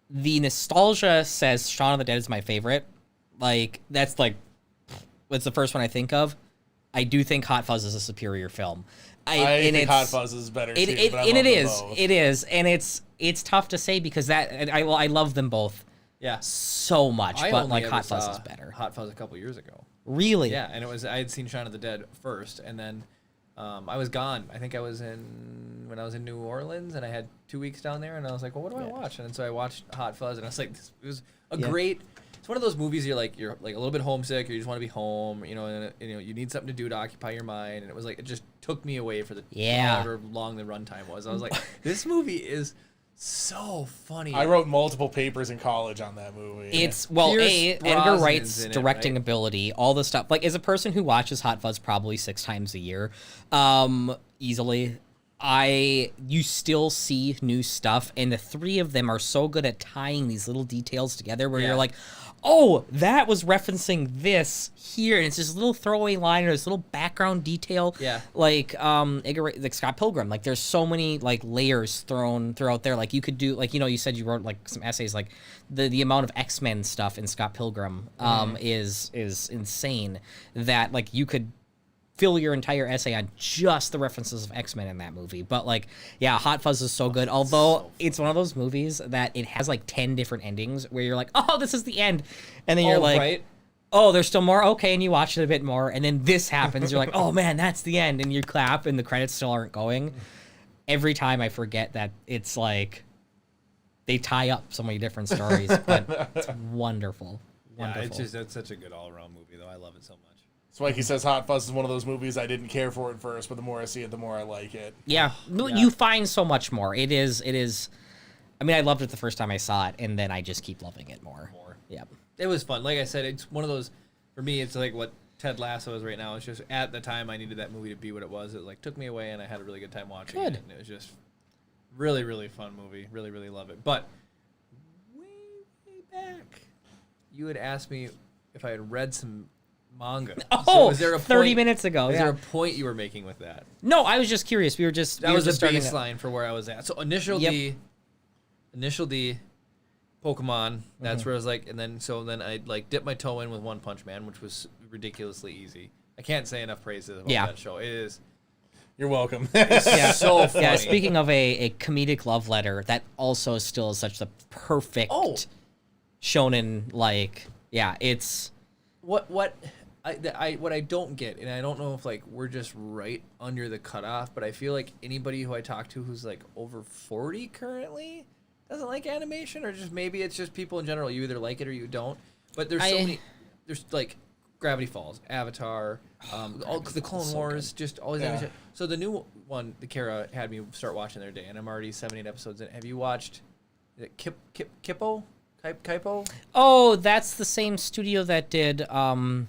Speaker 2: The nostalgia says Shaun of the Dead is my favorite, like that's like what's the first one I think of. I do think Hot Fuzz is a superior film.
Speaker 3: I think Hot Fuzz is better too. But I love them both.
Speaker 2: It is, and it's tough to say because I love them both.
Speaker 1: Yeah.
Speaker 2: So much,
Speaker 1: I
Speaker 2: but
Speaker 1: only
Speaker 2: like
Speaker 1: ever
Speaker 2: Hot Fuzz
Speaker 1: saw
Speaker 2: is better.
Speaker 1: Hot Fuzz a couple years ago.
Speaker 2: Really?
Speaker 1: Yeah, and I had seen Shaun of the Dead first, and then I was gone. I think I was when I was in New Orleans, and I had 2 weeks down there, and I was like, well, what do I watch? And so I watched Hot Fuzz, and I was like, it was a great. It's one of those movies you're like a little bit homesick, or you just want to be home, and you need something to do to occupy your mind, and it was like it just took me away for the however long the runtime was. I was like, this movie is so funny.
Speaker 3: I wrote multiple papers in college on that movie.
Speaker 2: It's
Speaker 1: Pierce
Speaker 2: Edgar
Speaker 1: Brosnan's
Speaker 2: Wright's
Speaker 1: in it,
Speaker 2: directing
Speaker 1: right?
Speaker 2: ability, all the stuff. Like as a person who watches Hot Fuzz probably 6 times a year, easily, you still see new stuff, and the three of them are so good at tying these little details together where you're like, oh, that was referencing this here, and it's this little throwaway line or this little background detail.
Speaker 1: Yeah.
Speaker 2: Like like Scott Pilgrim. Like there's so many like layers thrown throughout there. Like you could do like you said you wrote like some essays, like the amount of X-Men stuff in Scott Pilgrim is insane, that like you could fill your entire essay on just the references of X-Men in that movie. But like, yeah, Hot Fuzz is so good. Although it's one of those movies that it has like 10 different endings where you're like, oh, this is the end. And then you're like,
Speaker 1: right?
Speaker 2: oh, there's still more. Okay. And you watch it a bit more. And then this happens. You're like, oh man, that's the end. And you clap and the credits still aren't going. Every time I forget that it's like they tie up so many different stories, but it's wonderful. Wonderful.
Speaker 1: It's such a good all-around movie, though. I love it so much.
Speaker 3: Swikey says Hot Fuzz is one of those movies I didn't care for at first, but the more I see it, the more I like it.
Speaker 2: Yeah, you find so much more. It is. I mean, I loved it the first time I saw it, and then I just keep loving it more. Yep.
Speaker 1: It was fun. Like I said, it's one of those, for me, it's like what Ted Lasso is right now. It's just, at the time, I needed that movie to be what it was. It like took me away, and I had a really good time watching it. And it was just really, really fun movie. Really, really love it. But way back, you had asked me if I had read some manga.
Speaker 2: Oh,
Speaker 1: so was there a
Speaker 2: 30
Speaker 1: point,
Speaker 2: minute ago.
Speaker 1: Was there a point you were making with that?
Speaker 2: No, I was just curious. We were just
Speaker 1: That was the
Speaker 2: starting
Speaker 1: baseline for where I was at. So initial D, Pokemon. That's where I was like, and then I like dipped my toe in with One Punch Man, which was ridiculously easy. I can't say enough praises about that show. It is.
Speaker 3: You're welcome.
Speaker 2: Yeah,
Speaker 1: so funny.
Speaker 2: Yeah, speaking of a comedic love letter, that also still is such the perfect shonen. Like, yeah, it's
Speaker 1: what I don't get, and I don't know if like we're just right under the cutoff, but I feel like anybody who I talk to who's like over 40 currently doesn't like animation, or just maybe it's just people in general. You either like it or you don't. But there's so many. There's like Gravity Falls, Avatar, all the Clone Wars, just all these. Yeah. So the new one, the Kara had me start watching the other day, and I'm already 7-8 episodes in. Have you watched Kippo? Kaipo?
Speaker 2: Oh, that's the same studio that did. I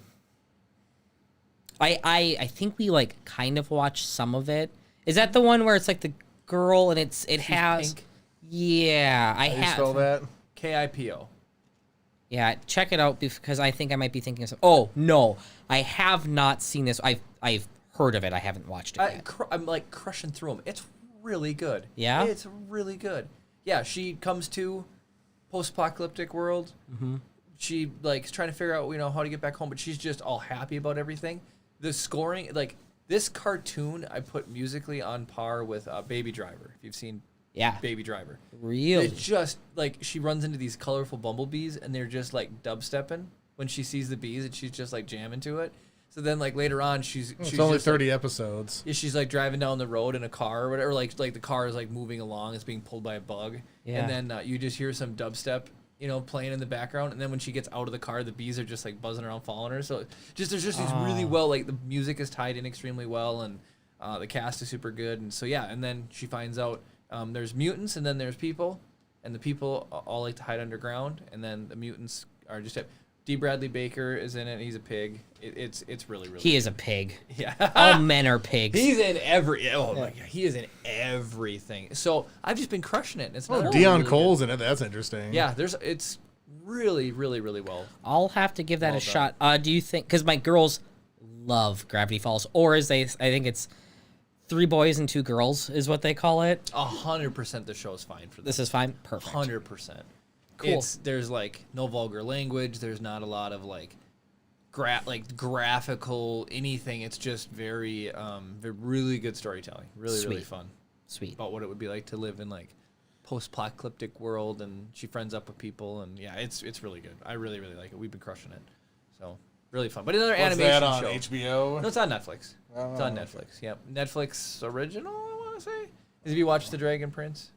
Speaker 2: think we like kind of watched some of it. Is that the one where it's like the girl and it has?
Speaker 1: Pink?
Speaker 2: Yeah, I
Speaker 3: How do you
Speaker 2: have.
Speaker 3: spell that?
Speaker 1: Kipo.
Speaker 2: Yeah, check it out because I think I might be thinking of something. Oh no, I have not seen this. I've heard of it. I haven't watched it yet.
Speaker 1: I'm like crushing through them. It's really good.
Speaker 2: Yeah?
Speaker 1: It's really good. Yeah, she comes to post-apocalyptic world. Mm-hmm. She like is trying to figure out how to get back home, but she's just all happy about everything. The scoring, like this cartoon, I put musically on par with Baby Driver. If you've seen Baby Driver,
Speaker 2: really,
Speaker 1: it's just like she runs into these colorful bumblebees, and they're just like dubstepping when she sees the bees, and she's just like jamming to it. So then, like later on, she's
Speaker 3: only
Speaker 1: just,
Speaker 3: 30 episodes.
Speaker 1: Yeah, she's like driving down the road in a car or whatever. Like the car is like moving along, it's being pulled by a bug, and then you just hear some dubstep, playing in the background. And then when she gets out of the car, the bees are just like buzzing around, following her. So there's just these really well, like the music is tied in extremely well, and the cast is super good. And so and then she finds out there's mutants, and then there's people, and the people all like to hide underground, and then the mutants are just. D. Bradley Baker is in it. He's a pig. It's really really.
Speaker 2: He is a pig.
Speaker 1: Yeah,
Speaker 2: all men are pigs.
Speaker 1: He's in every. Oh my god, he is in everything. So I've just been crushing it. It's not
Speaker 3: Dion
Speaker 1: really
Speaker 3: Cole's
Speaker 1: good.
Speaker 3: in it. That's interesting.
Speaker 1: Yeah, it's really really really well.
Speaker 2: I'll have to give that
Speaker 1: well
Speaker 2: a shot. Do you think? Because my girls love Gravity Falls, or I think it's 3 boys and 2 girls is what they call it.
Speaker 1: 100% the show's fine for
Speaker 2: this. Is fine. Perfect.
Speaker 1: 100%.
Speaker 2: Cool.
Speaker 1: There's like no vulgar language. There's not a lot of like graphical anything. It's just very really good storytelling. Really really
Speaker 2: Sweet.
Speaker 1: fun.
Speaker 2: Sweet.
Speaker 1: About what it would be like to live in like post-apocalyptic world, and she friends up with people, and yeah, it's really good. I really really like it. We've been crushing it, so really fun. But another
Speaker 3: What's
Speaker 1: animation
Speaker 3: that on
Speaker 1: show.
Speaker 3: HBO?
Speaker 1: No, it's on Netflix. It's on Netflix. Yep, Netflix original. I want to say. Have you watched The Dragon Prince?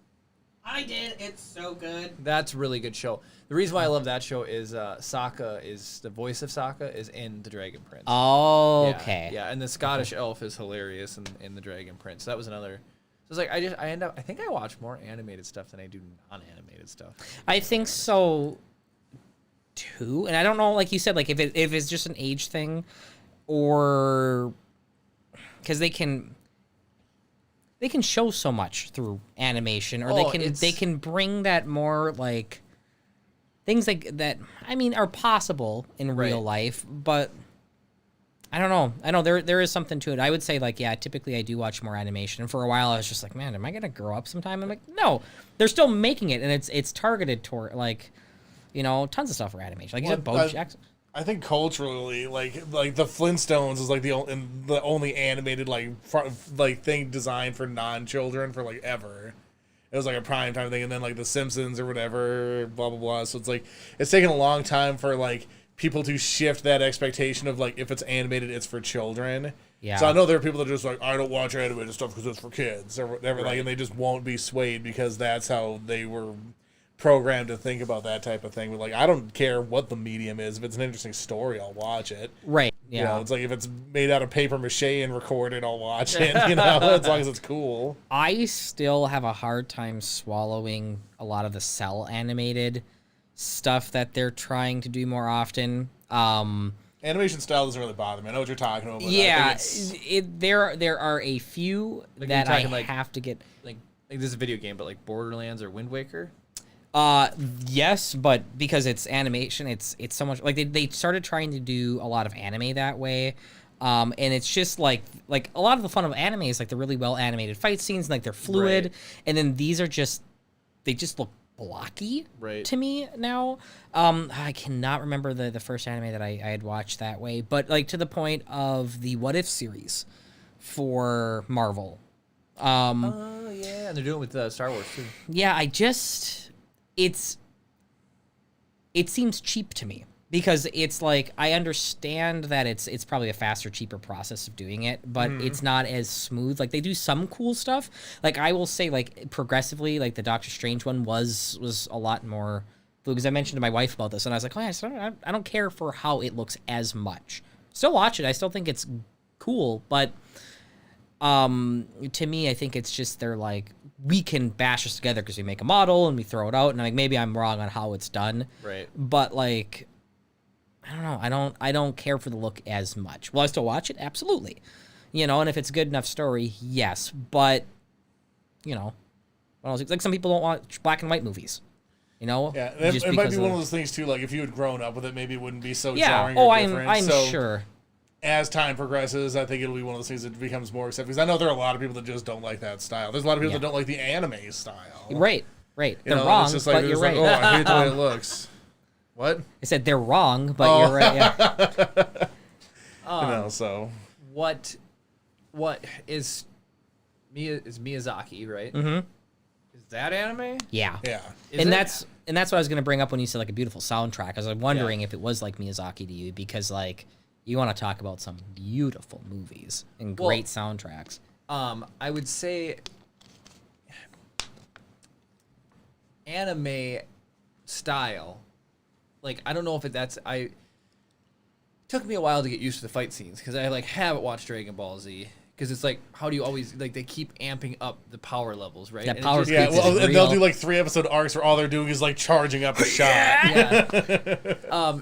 Speaker 4: I did. It's so good.
Speaker 1: That's a really good show. The reason why I love that show is Sokka is the voice of Sokka is in The Dragon Prince.
Speaker 2: Oh,
Speaker 1: Yeah,
Speaker 2: okay.
Speaker 1: Yeah, and the Scottish elf is hilarious in The Dragon Prince. So that was another. So it's like I think I watch more animated stuff than I do non-animated stuff.
Speaker 2: I think so too. And I don't know, like you said, like if it's just an age thing, or because they can show so much through animation, or they can bring that more like things like that. I mean, are possible in real life, but I don't know. I know there is something to it. I would say like, yeah, typically I do watch more animation. And for a while I was just like, man, am I gonna grow up sometime? I'm like, no, they're still making it, and it's targeted toward like, tons of stuff for animation. Like you said, BoJack.
Speaker 3: I think culturally, like the Flintstones is like the only animated like thing designed for non-children for like ever. It was like a prime time thing, and then like the Simpsons or whatever, blah blah blah. So it's like it's taken a long time for like people to shift that expectation of like if it's animated, it's for children.
Speaker 2: Yeah.
Speaker 3: So I know there are people that are just like, I don't watch animated stuff because it's for kids or whatever, like, and they just won't be swayed because that's how they were programmed to think about that type of thing. But like, I don't care what the medium is. If it's an interesting story, I'll watch it.
Speaker 2: Right. Yeah.
Speaker 3: It's like if it's made out of paper mache and recorded, I'll watch it. As long as it's cool.
Speaker 2: I still have a hard time swallowing a lot of the cell animated stuff that they're trying to do more often.
Speaker 3: Animation style doesn't really bother me. I know what you're talking about. But
Speaker 2: Yeah, there are a few
Speaker 1: Like,
Speaker 2: that
Speaker 1: you're
Speaker 2: I
Speaker 1: talking,
Speaker 2: have to get.
Speaker 1: Like this is a video game, but like Borderlands or Wind Waker.
Speaker 2: Yes, but because it's animation, it's so much like they started trying to do a lot of anime that way, and it's just like a lot of the fun of anime is like the really well animated fight scenes, like they're fluid,
Speaker 1: Right.
Speaker 2: and then these are they just look blocky to me now. I cannot remember the first anime that I had watched that way, but like to the point of the What If series for Marvel.
Speaker 1: Oh yeah, and they're doing it with Star Wars too.
Speaker 2: Yeah, it seems cheap to me because it's like I understand that it's probably a faster, cheaper process of doing it, but it's not as smooth. Like they do some cool stuff. Like I will say, like progressively, like the Doctor Strange one was a lot more. Because I mentioned to my wife about this, and I was like, oh, I don't care for how it looks as much. Still watch it. I still think it's cool, but to me, I think it's just they're like, we can bash this together because we make a model and we throw it out, and like maybe I'm wrong on how it's done,
Speaker 1: Right.
Speaker 2: but like I don't know, I don't care for the look as much. Will I still watch it? Absolutely, and if it's a good enough story, yes, but what else? Like some people don't watch black and white movies,
Speaker 3: Yeah,
Speaker 2: just
Speaker 3: it might
Speaker 2: because
Speaker 3: be one of those things too. Like if you had grown up with it, maybe it wouldn't be so jarring.
Speaker 2: Oh,
Speaker 3: or
Speaker 2: I'm
Speaker 3: different. So,
Speaker 2: sure.
Speaker 3: as time progresses, I think it'll be one of those things that becomes more accepted. Because I know there are a lot of people that just don't like that style. There's a lot of people that don't like the anime style.
Speaker 2: Right. They're
Speaker 3: It's
Speaker 2: wrong,
Speaker 3: just like,
Speaker 2: but you're
Speaker 3: like,
Speaker 2: right.
Speaker 3: oh, I hate the way it looks. What?
Speaker 2: I said they're wrong, but you're right. Yeah.
Speaker 3: So
Speaker 1: What is Miyazaki, right?
Speaker 2: Mm-hmm.
Speaker 1: Is that anime?
Speaker 2: Yeah.
Speaker 3: yeah.
Speaker 1: Is
Speaker 2: And
Speaker 1: it?
Speaker 2: that's what I was gonna bring up when you said like a beautiful soundtrack. I was like wondering if it was like Miyazaki to you, because like you want to talk about some beautiful movies and great soundtracks.
Speaker 1: I would say anime style. Like I don't know if it took me a while to get used to the fight scenes because I like haven't watched Dragon Ball Z. Because it's like, how do you always like? They keep amping up the power levels, right?
Speaker 2: That
Speaker 1: And
Speaker 2: power
Speaker 1: it just
Speaker 3: Yeah,
Speaker 2: It's
Speaker 3: well, and they'll
Speaker 2: real.
Speaker 3: do like 3-episode arcs where all they're doing is like charging up a shot.
Speaker 1: Yeah.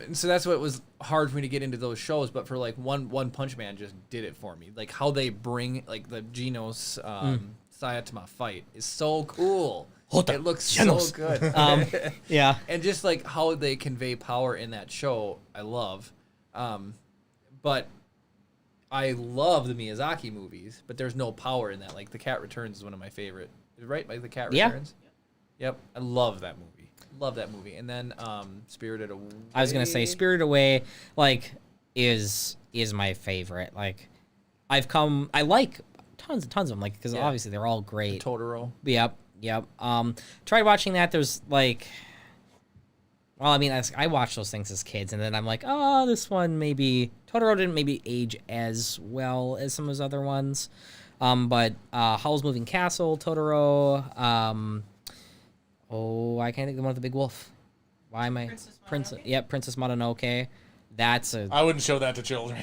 Speaker 1: And so that's what was hard for me to get into those shows. But for like One Punch Man just did it for me. Like how they bring like the Genos Sayatama fight is so cool.
Speaker 2: Hota
Speaker 1: It looks
Speaker 2: Genos.
Speaker 1: so good.
Speaker 2: Yeah.
Speaker 1: And just like how they convey power in that show, I love. But I love the Miyazaki movies, but there's no power in that. Like The Cat Returns is one of my favorite. Right? Like The Cat
Speaker 2: Yeah.
Speaker 1: Returns? Yep. I love that movie. Love that movie. And then Spirited Away.
Speaker 2: I was gonna say Spirited Away, like, is my favorite. Like, I like tons of them, like, because obviously they're all great.
Speaker 1: Totoro.
Speaker 2: Yep. Tried watching that. There's like, well, I mean, I watched those things as kids, and then I'm like, oh, this one maybe Totoro didn't maybe age as well as some of his other ones. But Howl's Moving Castle, Totoro. I can't think of the one with the big wolf. Why am I Princess Mononoke. That's a
Speaker 3: I wouldn't show that to children.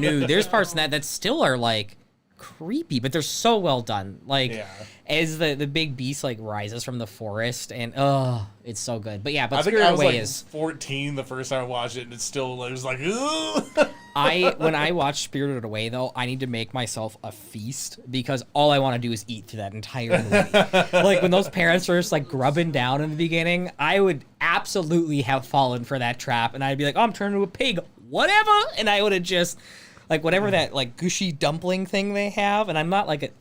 Speaker 2: no. There's parts in that still are like creepy, but they're so well done. Like as the big beast like rises from the forest, and it's so good. But yeah, but
Speaker 3: I think
Speaker 2: Spirited
Speaker 3: I was
Speaker 2: Away
Speaker 3: like
Speaker 2: is
Speaker 3: 14 the first time I watched it, and it's still like, it was like,
Speaker 2: when I watch Spirited Away though, I need to make myself a feast because all I want to do is eat through that entire movie. Like when those parents were just like grubbing down in the beginning, I would absolutely have fallen for that trap, and I'd be like, oh, I'm turning into a pig, whatever, and I would have just like whatever that like gushy dumpling thing they have, and I'm not like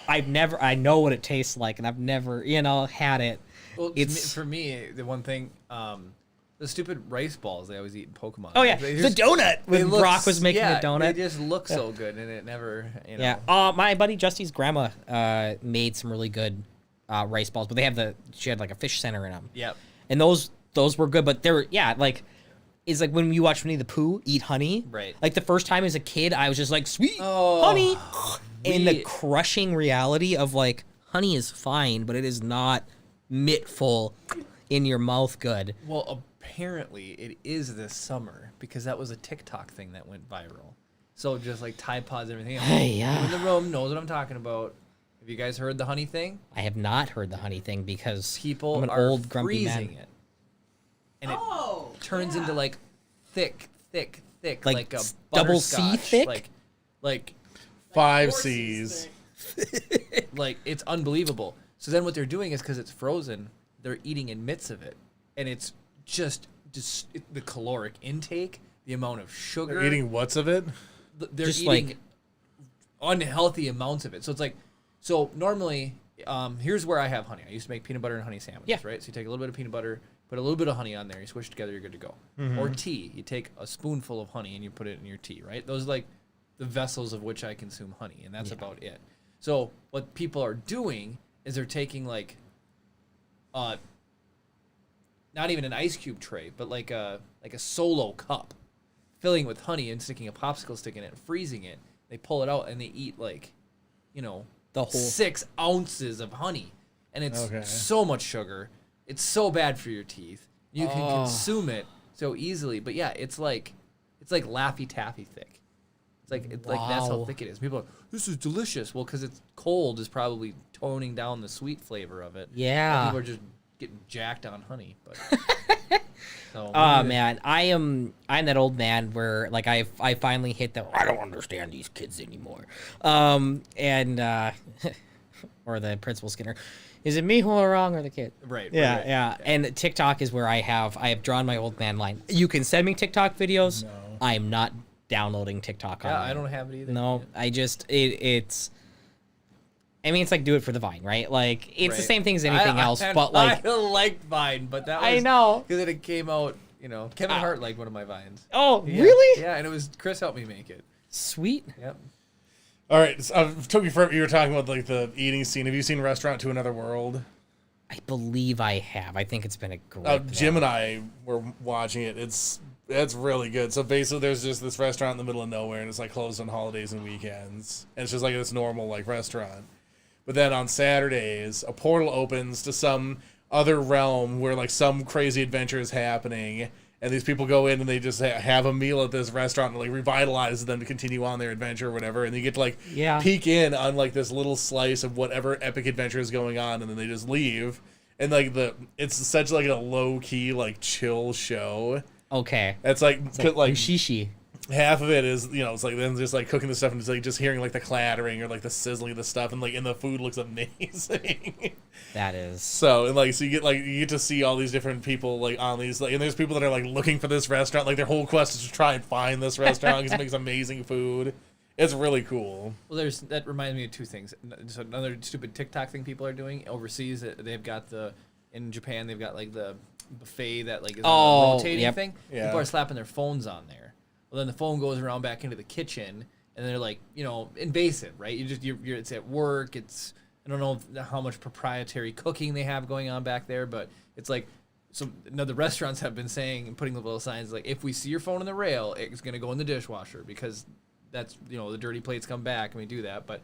Speaker 2: I know what it tastes like, and I've never had it.
Speaker 1: Well, for me, the one thing, the stupid rice balls they always eat in Pokemon.
Speaker 2: Oh yeah, the donut when Brock was making a donut.
Speaker 1: They just look so good, and it never.
Speaker 2: Yeah. My buddy Justy's grandma made some really good rice balls, but she had like a fish center in them.
Speaker 1: Yep.
Speaker 2: And those were good, but they were like. Is like when you watch Winnie the Pooh eat honey.
Speaker 1: Right.
Speaker 2: Like the first time as a kid, I was just like, sweet honey. And the crushing reality of like, honey is fine, but it is not mittful in your mouth good.
Speaker 1: Well, apparently it is this summer because that was a TikTok thing that went viral. So just like Tide Pods and everything. Who in the room knows what I'm talking about. Have you guys heard the honey thing?
Speaker 2: I have not heard the honey thing because
Speaker 1: people
Speaker 2: I'm an
Speaker 1: are
Speaker 2: old grumpy man.
Speaker 1: freezing it. And it turns into like thick, like a
Speaker 2: double C
Speaker 1: butterscotch,
Speaker 2: thick,
Speaker 1: like
Speaker 3: 5 C's.
Speaker 1: Like it's unbelievable. So then what they're doing is because it's frozen, they're eating in bits of it, and it's just the caloric intake, the amount of sugar.
Speaker 3: They're eating what's of it?
Speaker 1: They're
Speaker 2: just
Speaker 1: eating
Speaker 2: like
Speaker 1: unhealthy amounts of it. So it's like, so normally, here's where I have honey. I used to make peanut butter and honey sandwiches, right? So you take a little bit of peanut butter. Put a little bit of honey on there. You squish it together. You're good to go. Or tea. You take a spoonful of honey and you put it in your tea. Right. Those are like the vessels of which I consume honey, and that's about it. So what people are doing is they're taking like, not even an ice cube tray, but like a solo cup, filling with honey and sticking a popsicle stick in it and freezing it. They pull it out and they eat like, the whole 6 ounces of honey, and it's so much sugar. It's so bad for your teeth. You can consume it so easily, but yeah, it's like Laffy Taffy thick. It's like that's how thick it is. People are, this is delicious. Well, because it's cold is probably toning down the sweet flavor of it.
Speaker 2: Yeah.
Speaker 1: And people are just getting jacked on honey. But
Speaker 2: man, I'm that old man where like I finally hit the I don't understand these kids anymore. And or the Principal Skinner. Is it me who are wrong or the kid?
Speaker 1: Right.
Speaker 2: Yeah. And TikTok is where I have drawn my old man line. You can send me TikTok videos. No. I am not downloading TikTok.
Speaker 1: Yeah, I don't have it either.
Speaker 2: No, I just it's. I mean, it's like do it for the Vine, right? Like it's the same thing as anything else, but like
Speaker 1: I liked Vine, but that was
Speaker 2: I know
Speaker 1: because it came out. Kevin Hart liked one of my Vines.
Speaker 2: Oh, really?
Speaker 1: Yeah, and it was Chris helped me make it.
Speaker 2: Sweet.
Speaker 1: Yep.
Speaker 3: All right, so, took you forever. You were talking about like the eating scene. Have you seen Restaurant to Another World?
Speaker 2: I believe I have. I think it's been a great.
Speaker 3: Jim and I were watching it. It's really good. So basically, there's just this restaurant in the middle of nowhere, and it's like closed on holidays and weekends. And it's just like this normal like restaurant. But then on Saturdays, a portal opens to some other realm where like some crazy adventure is happening. And these people go in and they just have a meal at this restaurant and like revitalizes them to continue on their adventure or whatever. And you get to like peek in on like this little slice of whatever epic adventure is going on, and then they just leave. And like it's such like a low key like chill show.
Speaker 2: Okay.
Speaker 3: It's like
Speaker 2: shishi.
Speaker 3: Half of it is it's like then just like cooking the stuff and just hearing like the clattering or like the sizzling of the stuff, and like the food looks amazing.
Speaker 2: That is
Speaker 3: so, and so you get to see all these different people like on these and there's people that are like looking for this restaurant, like their whole quest is to try and find this restaurant because it makes amazing food. It's really cool.
Speaker 1: Well, that reminds me of two things. Just another stupid TikTok thing people are doing overseas. They've got in Japan they've got like the buffet that like is on a rotating thing.
Speaker 3: Yeah.
Speaker 1: People are slapping their phones on there. Well, then the phone goes around back into the kitchen, and they're like, invasive, right? You're it's at work. It's I don't know how much proprietary cooking they have going on back there, but it's like. So now the restaurants have been saying and putting the little signs like, if we see your phone on the rail, it's going to go in the dishwasher because that's, the dirty plates come back and we do that. But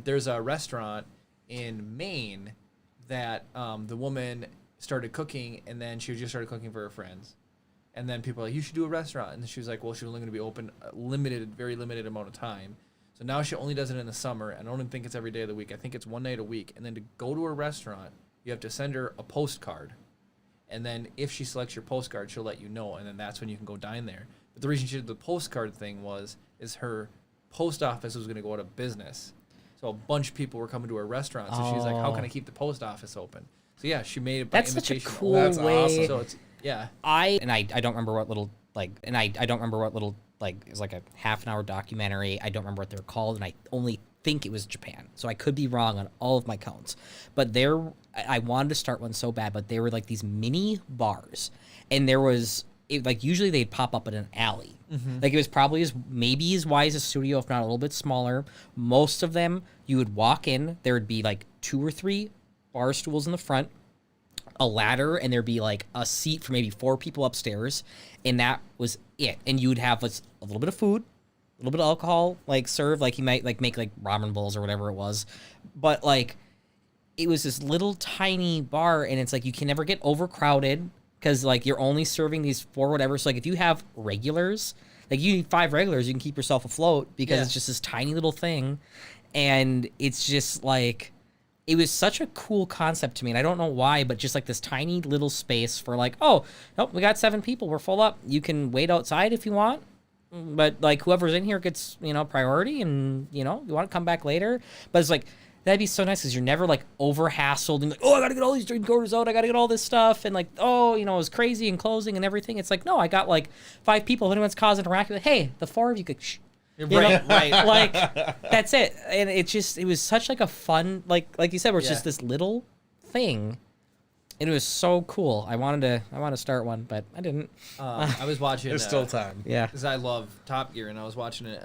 Speaker 1: there's a restaurant in Maine that the woman started cooking, and then she just started cooking for her friends. And then people are like, you should do a restaurant. And she was like, well, she's only going to be open a very limited amount of time. So now she only does it in the summer. I don't even think it's every day of the week. I think it's one night a week. And then to go to a restaurant, you have to send her a postcard. And then if she selects your postcard, she'll let you know, and then that's when you can go dine there. But the reason she did the postcard thing is her post office was going to go out of business. So a bunch of people were coming to her restaurant. So she's like, how can I keep the post office open? So yeah, she made it by
Speaker 2: That's such a
Speaker 1: invitation.
Speaker 2: cool
Speaker 3: That's
Speaker 2: way.
Speaker 3: awesome.
Speaker 1: So it's
Speaker 2: I don't remember what little it was like a half an hour documentary. I don't remember what they're called, and I only think it was Japan. So I could be wrong on all of my counts. But I wanted to start one so bad, but they were like these mini bars, and usually they'd pop up in an alley. Mm-hmm. Like it was probably maybe as wide as a studio, if not a little bit smaller. Most of them, you would walk in, there would be like 2 or 3 bar stools in the front, a ladder, and there'd be like a seat for maybe 4 people upstairs, and that was it. And you would have a little bit of food, a little bit of alcohol, like served, like you might like make like ramen bowls or whatever it was, but like it was this little tiny bar, and it's like you can never get overcrowded because like you're only serving these 4 whatever. So like if you have regulars, like you need 5 regulars, you can keep yourself afloat because it's just this tiny little thing, and it's just like. It was such a cool concept to me, and I don't know why, but just like this tiny little space for like, oh, nope, we got 7 people, we're full up. You can wait outside if you want, but like whoever's in here gets, priority, and you want to come back later. But it's like, that'd be so nice because you're never like over hassled and like, oh, I got to get all these drink orders out, I got to get all this stuff, and like, oh, it was crazy and closing and everything. It's like, no, I got like 5 people. If anyone's causing a racket, like, hey, the 4 of you could shh.
Speaker 1: right.
Speaker 2: Like that's it. And it was such like a fun, like you said, where it's just this little thing. And it was so cool. I wanted to start one, but I didn't.
Speaker 1: I was watching.
Speaker 3: There's still time.
Speaker 2: Yeah.
Speaker 1: Because I love Top Gear, and I was watching it.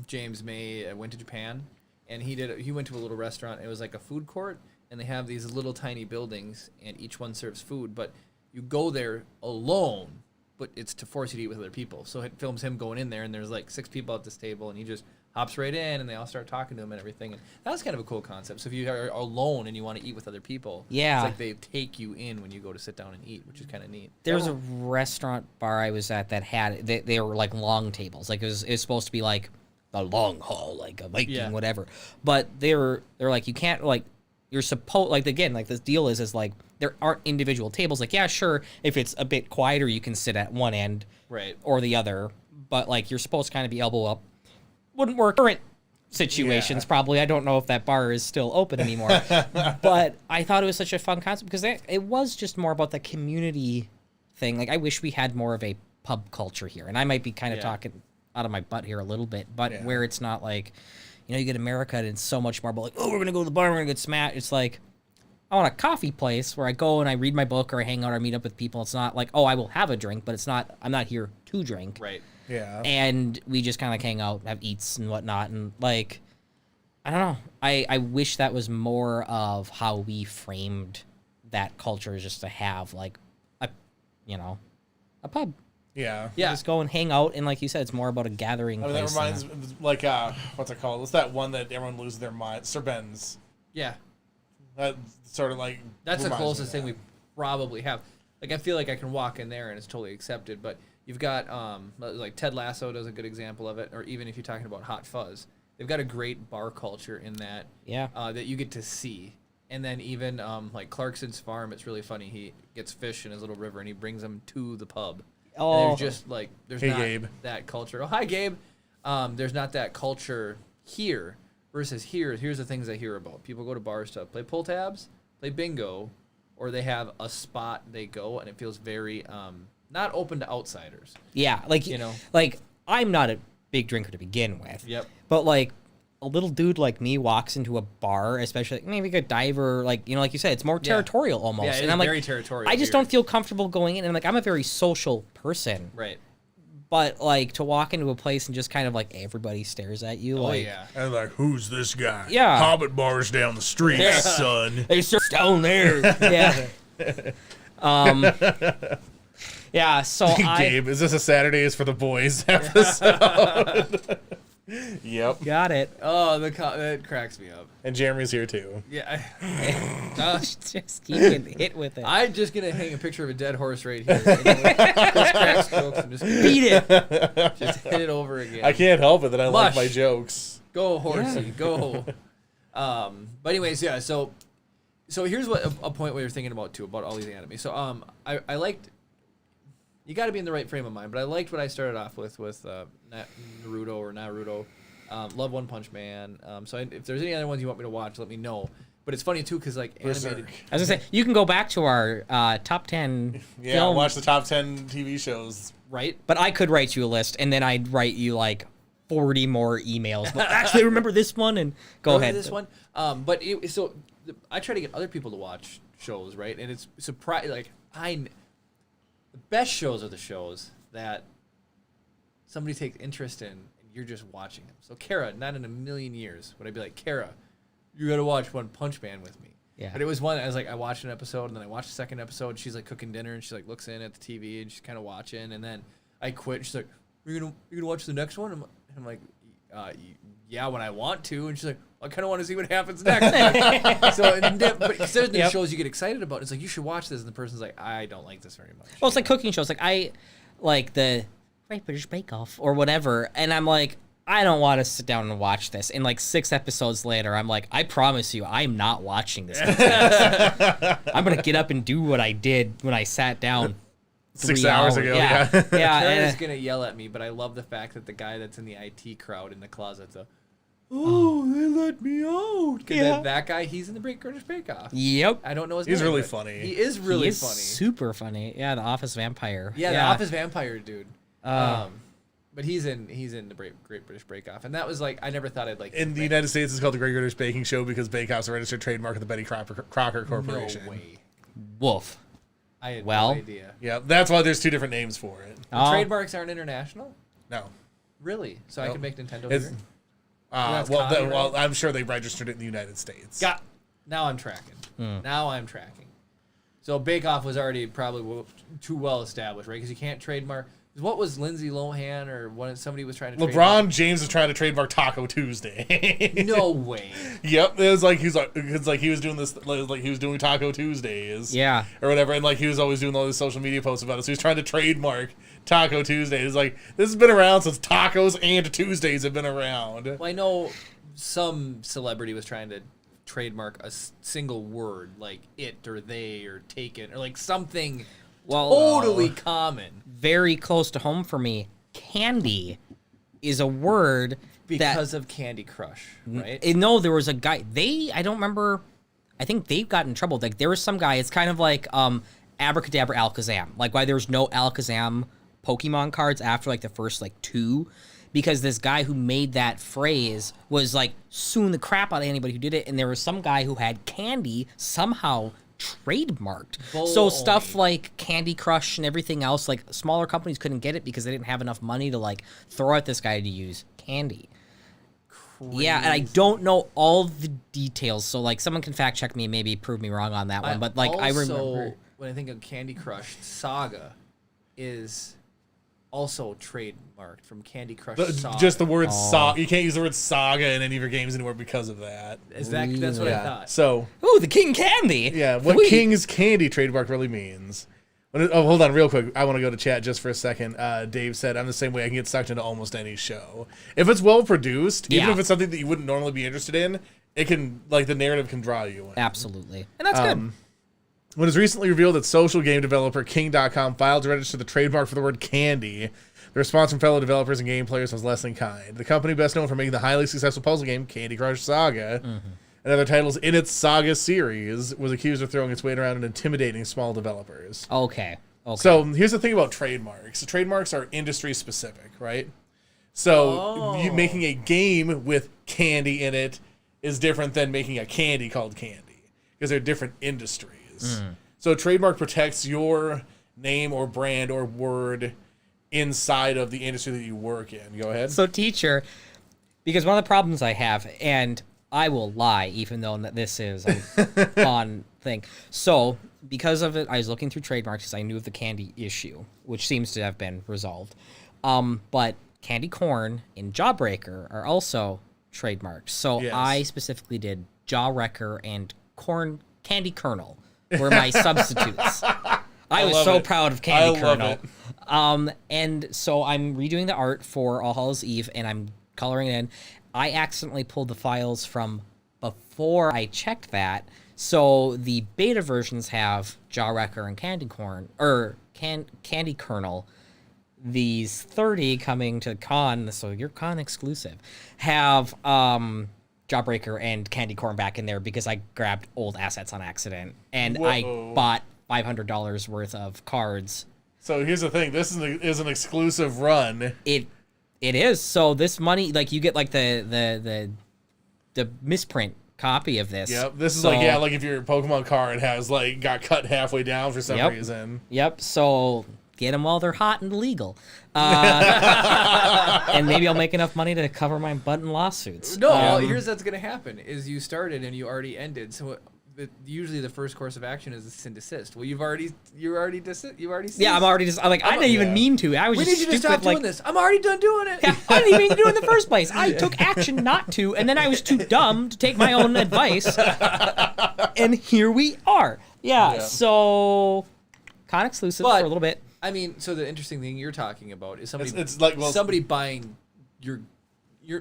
Speaker 1: James May went to Japan, and he went to a little restaurant. It was like a food court, and they have these little tiny buildings, and each one serves food. But you go there alone, but it's to force you to eat with other people. So it films him going in there, and there's like 6 people at this table, and he just hops right in, and they all start talking to him and everything. And that was kind of a cool concept. So if you are alone and you want to eat with other people, it's like they take you in when you go to sit down and eat, which is kind of neat.
Speaker 2: There was a restaurant bar I was at that had they were like long tables, like it was supposed to be like a long haul, like a Viking, whatever. But they're like you can't like you're supposed like again like this deal is like there aren't individual tables. Like yeah, sure, if it's a bit quieter, you can sit at one end or the other, but like you're supposed to kind of be elbow up. Wouldn't work current situations probably. I don't know if that bar is still open anymore. But I thought it was such a fun concept because it was just more about the community thing. Like I wish we had more of a pub culture here. And I might be kind of talking out of my butt here a little bit, but where it's not like, you get America and it's so much more about like, oh, we're going to go to the bar, we're going to get smashed. It's like, I want a coffee place where I go and I read my book or I hang out or meet up with people. It's not like, oh, I will have a drink, but I'm not here to drink.
Speaker 1: Right.
Speaker 3: Yeah.
Speaker 2: And we just kind of hang out, have eats and whatnot. And like, I don't know. I wish that was more of how we framed that culture, just to have like a pub.
Speaker 3: Yeah.
Speaker 2: Just go and hang out. And like you said, it's more about a gathering.
Speaker 3: I mean, that reminds me, like, what's it called? What's that one that everyone loses their mind? Sir Ben's.
Speaker 1: Yeah.
Speaker 3: That sort of like.
Speaker 1: That's the closest thing we probably have. Like, I feel like I can walk in there and it's totally accepted, but you've got, like, Ted Lasso does a good example of it, or even if you're talking about Hot Fuzz, they've got a great bar culture in that, that you get to see. And then even, like, Clarkson's Farm, it's really funny. He gets fish in his little river, and he brings them to the pub. Oh. And there's just, like, there's not
Speaker 3: Gabe.
Speaker 1: that culture. Oh, hi, Gabe. There's not that culture here versus here. Here's the things I hear about. People go to bars to play pull tabs, play bingo, or they have a spot they go, and it feels very... not open to outsiders.
Speaker 2: Yeah, like like I'm not a big drinker to begin with.
Speaker 1: Yep.
Speaker 2: But like a little dude like me walks into a bar, especially maybe like a diver, like like you said, it's more territorial almost.
Speaker 1: Yeah, it
Speaker 2: and
Speaker 1: is
Speaker 2: I'm like,
Speaker 1: very territorial
Speaker 2: I just
Speaker 1: here.
Speaker 2: don't feel comfortable going in. And like I'm a very social person,
Speaker 1: Right.
Speaker 2: but like to walk into a place and just kind of like everybody stares at you.
Speaker 1: Oh
Speaker 2: like,
Speaker 1: yeah.
Speaker 3: And like, who's this guy?
Speaker 2: Yeah.
Speaker 3: Hobbit bars down the street, son.
Speaker 2: They serve down there. Yeah. Yeah. So
Speaker 3: Gabe, is this a Saturdays for the boys episode? Yep.
Speaker 2: got it.
Speaker 1: Oh, that cracks me up.
Speaker 3: And Jeremy's here too.
Speaker 1: Yeah.
Speaker 2: Just keep getting hit with it.
Speaker 1: I'm just gonna hang a picture of a dead horse right here. Just crack jokes and just
Speaker 2: Beat it.
Speaker 1: just hit it over again.
Speaker 3: I can't help it that I like
Speaker 1: Mush.
Speaker 3: my jokes.
Speaker 1: Go horsey, go. But anyways, yeah. So here's what a point we were thinking about too about all these anime. So I liked. You got to be in the right frame of mind, but I liked what I started off with Naruto. Love One Punch Man. So if there's any other ones you want me to watch, let me know. But it's funny too because like animated.
Speaker 2: I was gonna say you can go back to our top 10
Speaker 3: Yeah,
Speaker 2: film,
Speaker 3: watch the top 10 TV shows.
Speaker 1: Right.
Speaker 2: but I could write you a list and then I'd write you like 40 more emails. But actually, remember this one and go
Speaker 1: Remember
Speaker 2: ahead.
Speaker 1: this one. But I try to get other people to watch shows, right? And it's surprise like the best shows are the shows that somebody takes interest in and you're just watching them. So Kara, not in a million years would I be like, Kara, you got to watch One Punch Man with me.
Speaker 2: Yeah.
Speaker 1: But it was one I was like, I watched an episode and then I watched the second episode. And she's like cooking dinner and she like looks in at the TV and she's kind of watching. And then I quit. And she's like, you're gonna watch the next one? I'm like, yeah, when I want to. And she's like, I kind of want to see what happens next. But there's new shows you get excited about. It's like, you should watch this. And the person's like, I don't like this very much.
Speaker 2: Well, it's like cooking shows. Like I like the Great British Bake Off or whatever, and I'm like, I don't want to sit down and watch this. And like 6 episodes later, I'm like, I promise you, I'm not watching this. I'm gonna get up and do what I did when I sat down
Speaker 3: 6
Speaker 2: 3
Speaker 3: hours ago, yeah.
Speaker 2: yeah.
Speaker 1: Kara's
Speaker 2: and-
Speaker 1: gonna yell at me, but I love the fact that the guy that's in the IT crowd in the closet's oh, they let me out.
Speaker 2: Yeah.
Speaker 1: That guy, he's in the British Bake Off.
Speaker 2: Yep.
Speaker 1: I don't know his
Speaker 3: He's
Speaker 1: name.
Speaker 3: really
Speaker 1: but
Speaker 3: funny.
Speaker 1: He is really
Speaker 2: He is
Speaker 1: funny.
Speaker 2: super funny. Yeah, the Office Vampire.
Speaker 1: Yeah, the Office Vampire dude. But he's in the Great British Bake Off, and that was like I never thought I'd like.
Speaker 3: In the United States, it's called the Great British Baking Show because Bake Off's a registered trademark of the Betty Crocker Corporation.
Speaker 1: No way.
Speaker 2: Wolf.
Speaker 1: I had
Speaker 2: Well.
Speaker 1: no idea.
Speaker 3: Yeah, that's why there's 2 different names for it.
Speaker 2: Oh.
Speaker 1: Trademarks aren't international,
Speaker 3: No.
Speaker 1: really. So I
Speaker 3: Nope.
Speaker 1: can make Nintendo
Speaker 3: It's,
Speaker 1: here.
Speaker 3: well,
Speaker 1: That's copyright?
Speaker 3: well, I'm sure they registered it in the United States.
Speaker 1: Now I'm tracking. Now I'm tracking. So Bake Off was already probably too well established, right? Because you can't trademark. What was Lindsay Lohan or somebody was trying to
Speaker 3: LeBron James is trying to trademark Taco Tuesday.
Speaker 1: No way.
Speaker 3: Yep, it was like he was doing this like he was doing Taco Tuesdays.
Speaker 2: Yeah.
Speaker 3: Or whatever, and like he was always doing all these social media posts about it. So he's trying to trademark Taco Tuesday. It's like this has been around since tacos and Tuesdays have been around.
Speaker 1: Well, I know some celebrity was trying to trademark a single word like it or they or taken or like something totally common.
Speaker 2: Very close to home for me. Candy is a word
Speaker 1: Because of Candy Crush, right?
Speaker 2: No, there was a guy. I don't remember. I think they got in trouble. Like there was some guy. It's kind of like Abracadabra Alakazam. Like why there's no Alakazam Pokemon cards after like the first like 2, because this guy who made that phrase was like suing the crap out of anybody who did it. And there was some guy who had candy somehow trademarked. So stuff like Candy Crush and everything else, like smaller companies couldn't get it because they didn't have enough money to like throw at this guy to use candy. Yeah, and I don't know all the details, so like someone can fact check me and maybe prove me wrong on that one. But like I remember
Speaker 1: when I think of Candy Crush, Saga is also trademarked from Candy Crush Saga.
Speaker 3: Just the word saga. You can't use the word saga in any of your games anymore because of that.
Speaker 1: That's what I thought.
Speaker 3: So
Speaker 2: ooh, the King Candy.
Speaker 3: yeah, what King's Candy trademark really means. Hold on real quick. I want to go to chat just for a second. Dave said, I'm the same way. I can get sucked into almost any show. If it's well produced, even if it's something that you wouldn't normally be interested in, it can, like, the narrative can draw you in.
Speaker 2: Absolutely. And that's good.
Speaker 3: When it was recently revealed that social game developer King.com filed to register the trademark for the word candy, the response from fellow developers and game players was less than kind. The company best known for making the highly successful puzzle game Candy Crush Saga and other titles in its Saga series was accused of throwing its weight around and intimidating small developers.
Speaker 2: Okay.
Speaker 3: So here's the thing about trademarks. Trademarks are industry specific, right? So you making a game with candy in it is different than making a candy called candy, because they're different industries. So trademark protects your name or brand or word inside of the industry that you work in. Go ahead.
Speaker 2: So teacher, because one of the problems I have, and I will lie, even though this is a fun thing. So because of it, I was looking through trademarks because I knew of the candy issue, which seems to have been resolved. But candy corn and Jawbreaker are also trademarked. So
Speaker 3: Yes.
Speaker 2: I specifically did Jawwrecker and corn candy kernel were my substitutes. I was
Speaker 3: love
Speaker 2: so
Speaker 3: it.
Speaker 2: proud of candy
Speaker 3: I love
Speaker 2: kernel.
Speaker 3: it.
Speaker 2: And so I'm redoing the art for All Hallows Eve, and I'm coloring it in. I accidentally pulled the files from before I checked that. So the beta versions have Jawwrecker and candy corn, or candy kernel. These 30 coming to con, so your con exclusive, have Jawbreaker and candy corn back in there because I grabbed old assets on accident, and I bought $500 worth of cards.
Speaker 3: So here's the thing: this is an exclusive run.
Speaker 2: It is. So this money, like you get like the misprint copy of this.
Speaker 3: Yep. This is
Speaker 2: So-
Speaker 3: like if your Pokemon card has like got cut halfway down for some
Speaker 2: Yep.
Speaker 3: reason.
Speaker 2: Yep. So get them while they're hot and legal, and maybe I'll make enough money to cover my butt in lawsuits.
Speaker 1: No, here's what's gonna happen: is you started and you already ended. So usually the first course of action is a sin desist. Well, you've already ceased.
Speaker 2: Yeah, I'm already just. I didn't even mean to. I was
Speaker 1: We
Speaker 2: just
Speaker 1: need you to
Speaker 2: stupid.
Speaker 1: stop doing this. I'm already done doing it.
Speaker 2: Yeah, I didn't even mean to do it in the first place. I took action not to, and then I was too dumb to take my own advice. And here we are. Yeah. So con exclusive
Speaker 1: But-
Speaker 2: for a little bit.
Speaker 1: I mean, so the interesting thing you're talking about is somebody
Speaker 3: It's like, well,
Speaker 1: somebody buying your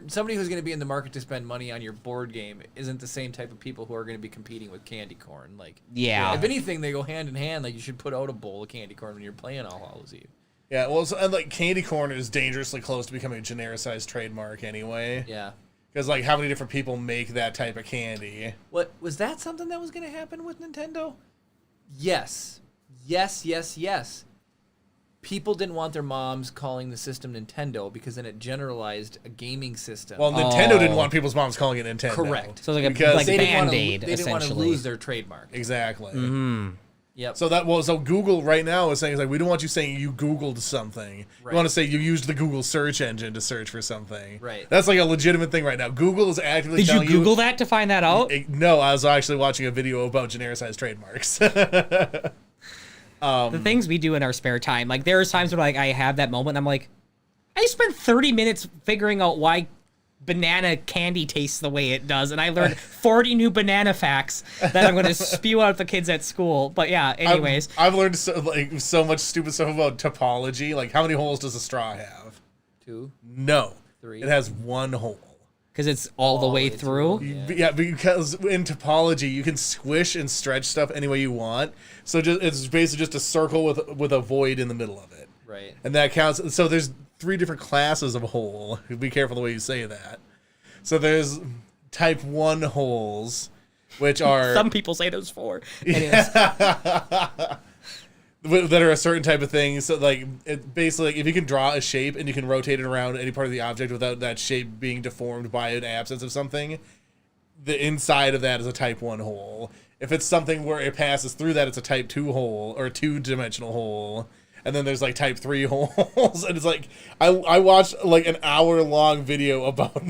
Speaker 1: somebody who's going to be in the market to spend money on your board game isn't the same type of people who are going to be competing with candy corn. Like,
Speaker 2: Yeah.
Speaker 1: if anything, they go hand in hand. Like, you should put out a bowl of candy corn when you're playing All Hallows Eve.
Speaker 3: Yeah, well, and like candy corn is dangerously close to becoming a genericized trademark anyway.
Speaker 1: Yeah.
Speaker 3: Because like, how many different people make that type of candy?
Speaker 1: What was that? Something that was going to happen with Nintendo? Yes. Yes. People didn't want their moms calling the system Nintendo because then it generalized a gaming system.
Speaker 3: Well, Nintendo didn't want people's moms calling it Nintendo.
Speaker 1: Correct.
Speaker 2: So it's like
Speaker 3: Because
Speaker 2: a like
Speaker 1: they didn't wanna-
Speaker 2: Band-Aid,
Speaker 1: They didn't want to
Speaker 2: essentially.
Speaker 1: lose their trademark.
Speaker 3: Exactly.
Speaker 1: Yep.
Speaker 3: So Google right now is saying, it's like, we don't want you saying you Googled something.
Speaker 1: Right.
Speaker 3: We want to say you used the Google search engine to search for something.
Speaker 1: Right.
Speaker 3: That's like a legitimate thing right now. Google is actively
Speaker 2: Did you
Speaker 3: telling
Speaker 2: Google that to find that out?
Speaker 3: No, I was actually watching a video about genericized trademarks.
Speaker 2: The things we do in our spare time. Like there's times when like I have that moment and I'm like, I spent 30 minutes figuring out why banana candy tastes the way it does, and I learned 40 new banana facts that I'm going to spew out at the kids at school. But yeah, anyways.
Speaker 3: I've learned so much stupid stuff about topology. Like, how many holes does a straw have?
Speaker 1: 2.
Speaker 3: No.
Speaker 1: 3.
Speaker 3: It has one hole.
Speaker 2: Because it's all the way through.
Speaker 3: Yeah, because in topology you can squish and stretch stuff any way you want. So it's basically just a circle with a void in the middle of it.
Speaker 1: Right.
Speaker 3: And that counts. So there's 3 different classes of hole. Be careful the way you say that. So there's type 1 holes, which are
Speaker 2: Some people say there's 4. Anyways.
Speaker 3: that are a certain type of thing. So like, it basically, like, if you can draw a shape and you can rotate it around any part of the object without that shape being deformed by an absence of something, the inside of that is a type 1 hole. If it's something where it passes through that, it's a type 2 hole or a 2-dimensional hole. And then there's like type 3 holes. And it's like, I watched like an hour-long video about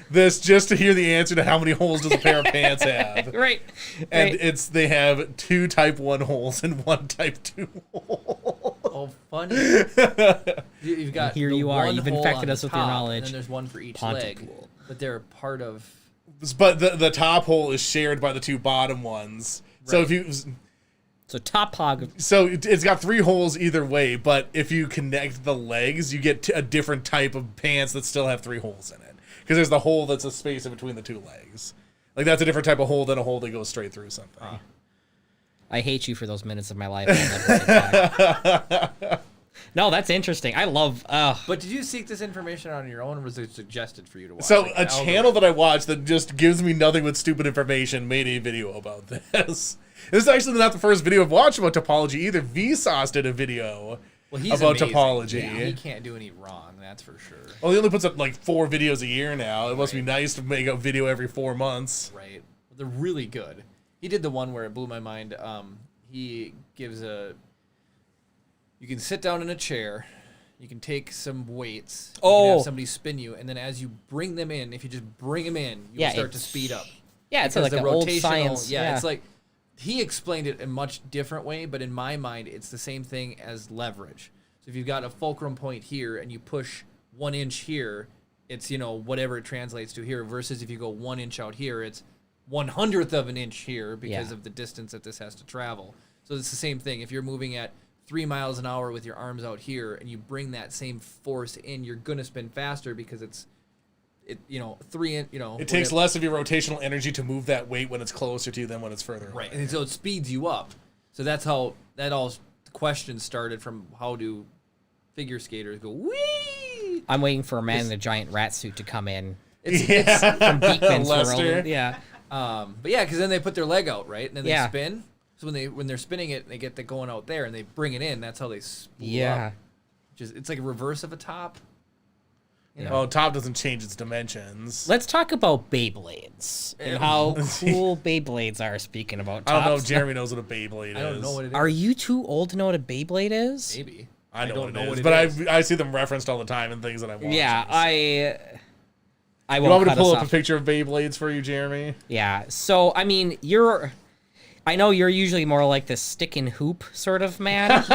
Speaker 3: this just to hear the answer to how many holes does a pair of pants have.
Speaker 2: Right.
Speaker 3: And
Speaker 2: Right.
Speaker 3: they have 2 type 1 holes and 1 type 2 hole.
Speaker 1: Oh, funny. You've got
Speaker 2: Here
Speaker 1: the
Speaker 2: you are.
Speaker 1: one
Speaker 2: You've
Speaker 1: hole
Speaker 2: infected
Speaker 1: on the
Speaker 2: us with your
Speaker 1: top,
Speaker 2: knowledge.
Speaker 1: And then there's one for each
Speaker 2: Pontypool.
Speaker 1: leg. But they're part of...
Speaker 3: But the top hole is shared by the 2 bottom ones. So
Speaker 1: Right.
Speaker 3: if you
Speaker 2: So top hog.
Speaker 3: so it's got 3 holes either way, but if you connect the legs, you get a different type of pants that still have 3 holes in it. Because there's the hole that's a space in between the 2 legs. Like, that's a different type of hole than a hole that goes straight through something.
Speaker 2: I hate you for those minutes of my life. I'll never take back. No, that's interesting. I love.
Speaker 1: But did you seek this information on your own, or was it suggested for you to watch?
Speaker 3: So
Speaker 1: Like,
Speaker 3: a
Speaker 1: the
Speaker 3: channel that I watch that just gives me nothing but stupid information made a video about this. This is actually not the first video I've watched about topology either. Vsauce did a video
Speaker 1: Well, he's
Speaker 3: about
Speaker 1: amazing.
Speaker 3: topology.
Speaker 1: Yeah, he can't do any wrong. That's for sure.
Speaker 3: Well, he only puts up like 4 videos a year now. It must be nice to make a video every 4 months.
Speaker 1: Right. Well, they're really good. He did the one where it blew my mind. He gives a. You can sit down in a chair. You can take some weights. You can have somebody spin you, and then as you bring them in, if you just bring them in, you start to speed up.
Speaker 2: Yeah, it's like the old science.
Speaker 1: Yeah, it's like he explained it in a much different way, but in my mind, it's the same thing as leverage. So if you've got a fulcrum point here and you push 1 inch here, it's whatever it translates to here. Versus if you go 1 inch out here, it's 1/100th of an inch here because of the distance that this has to travel. So it's the same thing. If you're moving at 3 miles an hour with your arms out here and you bring that same force in, you're gonna spin faster because it
Speaker 3: takes less of your rotational energy to move that weight when it's closer to you than when it's further away.
Speaker 1: Right, and so it speeds you up. So that's how the question started, from how do figure skaters go whee.
Speaker 2: I'm waiting for a man in a giant rat suit to come in.
Speaker 1: It's
Speaker 2: From Beekman's
Speaker 3: Lester.
Speaker 2: World. Yeah.
Speaker 1: but yeah, because then they put their leg out, right, and then they
Speaker 2: Yeah.
Speaker 1: spin. So when they're spinning it, they get the going out there, and they bring it in. That's how they spool
Speaker 2: Yeah.
Speaker 1: up. It's like a reverse of a top.
Speaker 3: Oh, top doesn't change its dimensions.
Speaker 2: Let's talk about Beyblades and how cool Beyblades are. Speaking about tops.
Speaker 3: I don't know if Jeremy knows what a Beyblade is.
Speaker 1: I don't know what it is.
Speaker 2: Are you too old to know what a Beyblade is?
Speaker 1: Maybe.
Speaker 3: I
Speaker 1: don't
Speaker 3: know
Speaker 1: what
Speaker 3: it
Speaker 1: it
Speaker 3: is,
Speaker 1: is.
Speaker 3: but I see them referenced all the time in things that I watch.
Speaker 2: Yeah, I
Speaker 3: You
Speaker 2: won't
Speaker 3: want me to
Speaker 2: cut
Speaker 3: pull
Speaker 2: us
Speaker 3: up
Speaker 2: off.
Speaker 3: a picture of Beyblades for you, Jeremy?
Speaker 2: Yeah. So I mean, I know you're usually more like the stick and hoop sort of man.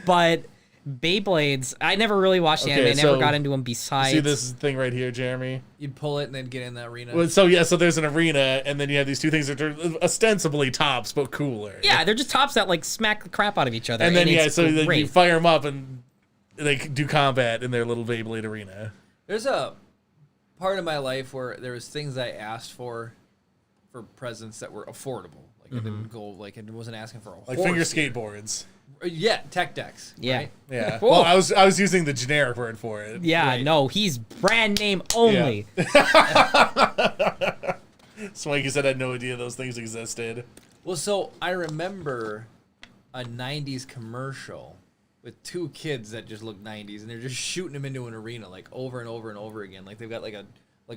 Speaker 2: But Beyblades, I never really watched the
Speaker 3: Okay,
Speaker 2: anime. I never
Speaker 3: so
Speaker 2: got into them besides.
Speaker 3: See this thing right here, Jeremy?
Speaker 1: You'd pull it and then get in the arena.
Speaker 3: Well, so there's an arena, and then you have these two things that are ostensibly tops, but cooler.
Speaker 2: Yeah, they're just tops that like smack the crap out of each other.
Speaker 3: And then
Speaker 2: it's
Speaker 3: so then you
Speaker 2: great.
Speaker 3: fire them up, and they do combat in their little Beyblade arena.
Speaker 1: There's a part of my life where there was things I asked for presents that were affordable. Like I didn't go I wasn't asking for a
Speaker 3: Like
Speaker 1: horse
Speaker 3: finger
Speaker 1: here.
Speaker 3: skateboards.
Speaker 1: Yeah, tech decks.
Speaker 2: Yeah.
Speaker 1: Right?
Speaker 3: Yeah.
Speaker 2: Cool.
Speaker 3: Well, I was using the generic word for it.
Speaker 2: Yeah,
Speaker 1: Right.
Speaker 2: no, he's brand name only.
Speaker 3: Swanky said I had no idea those things existed.
Speaker 1: Well, so I remember a 90s commercial with 2 kids that just look 90s, and they're just shooting them into an arena like over and over and over again. Like they've got like a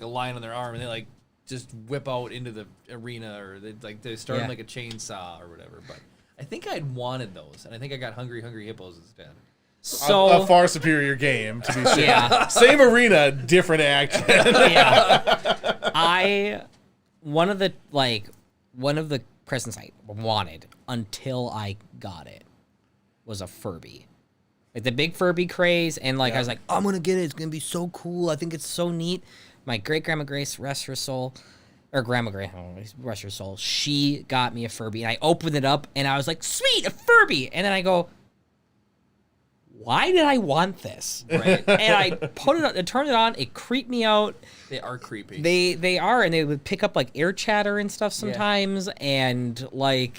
Speaker 1: line on their arm, and they like just whip out into the arena, or they start them
Speaker 2: Yeah.
Speaker 1: like a chainsaw or whatever. But I think I'd wanted those, and I think I got Hungry Hungry Hippos instead.
Speaker 2: So
Speaker 3: A far superior game, to be sure.
Speaker 2: Yeah.
Speaker 3: Same arena, different action.
Speaker 2: yeah. One of the presents I wanted until I got it was a Furby. Like the big Furby craze, and I was like, I'm gonna get it. It's gonna be so cool. I think it's so neat. My great grandma Grace, rest her soul, or Grandma Grace, rest her soul. She got me a Furby, and I opened it up, and I was like, sweet, a Furby. And then I go, why did I want this?
Speaker 1: Right?
Speaker 2: And I put it on, I turned it on. It creeped me out.
Speaker 1: They are creepy.
Speaker 2: They are, and they would pick up like air chatter and stuff sometimes, and I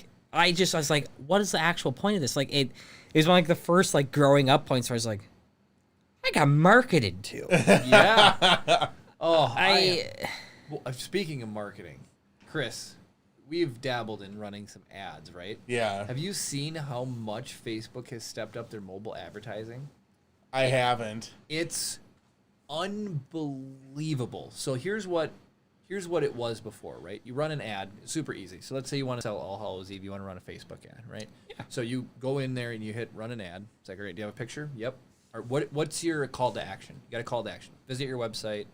Speaker 2: was like, what is the actual point of this? Like it was one of the first growing up points where I was like, I got marketed to.
Speaker 1: Yeah. Oh,
Speaker 2: I
Speaker 1: speaking of marketing, Chris, we've dabbled in running some ads, right?
Speaker 3: Yeah.
Speaker 1: Have you seen how much Facebook has stepped up their mobile advertising?
Speaker 3: I haven't.
Speaker 1: It's unbelievable. So here's what it was before, right? You run an ad, it's super easy. So let's say you want to sell All Hallows Eve, you want to run a Facebook ad, right? Yeah. So you go in there and you hit run an ad. It's like, all right, do you have a picture? Yep. Or what's your call to action? You got a call to action. Visit your website,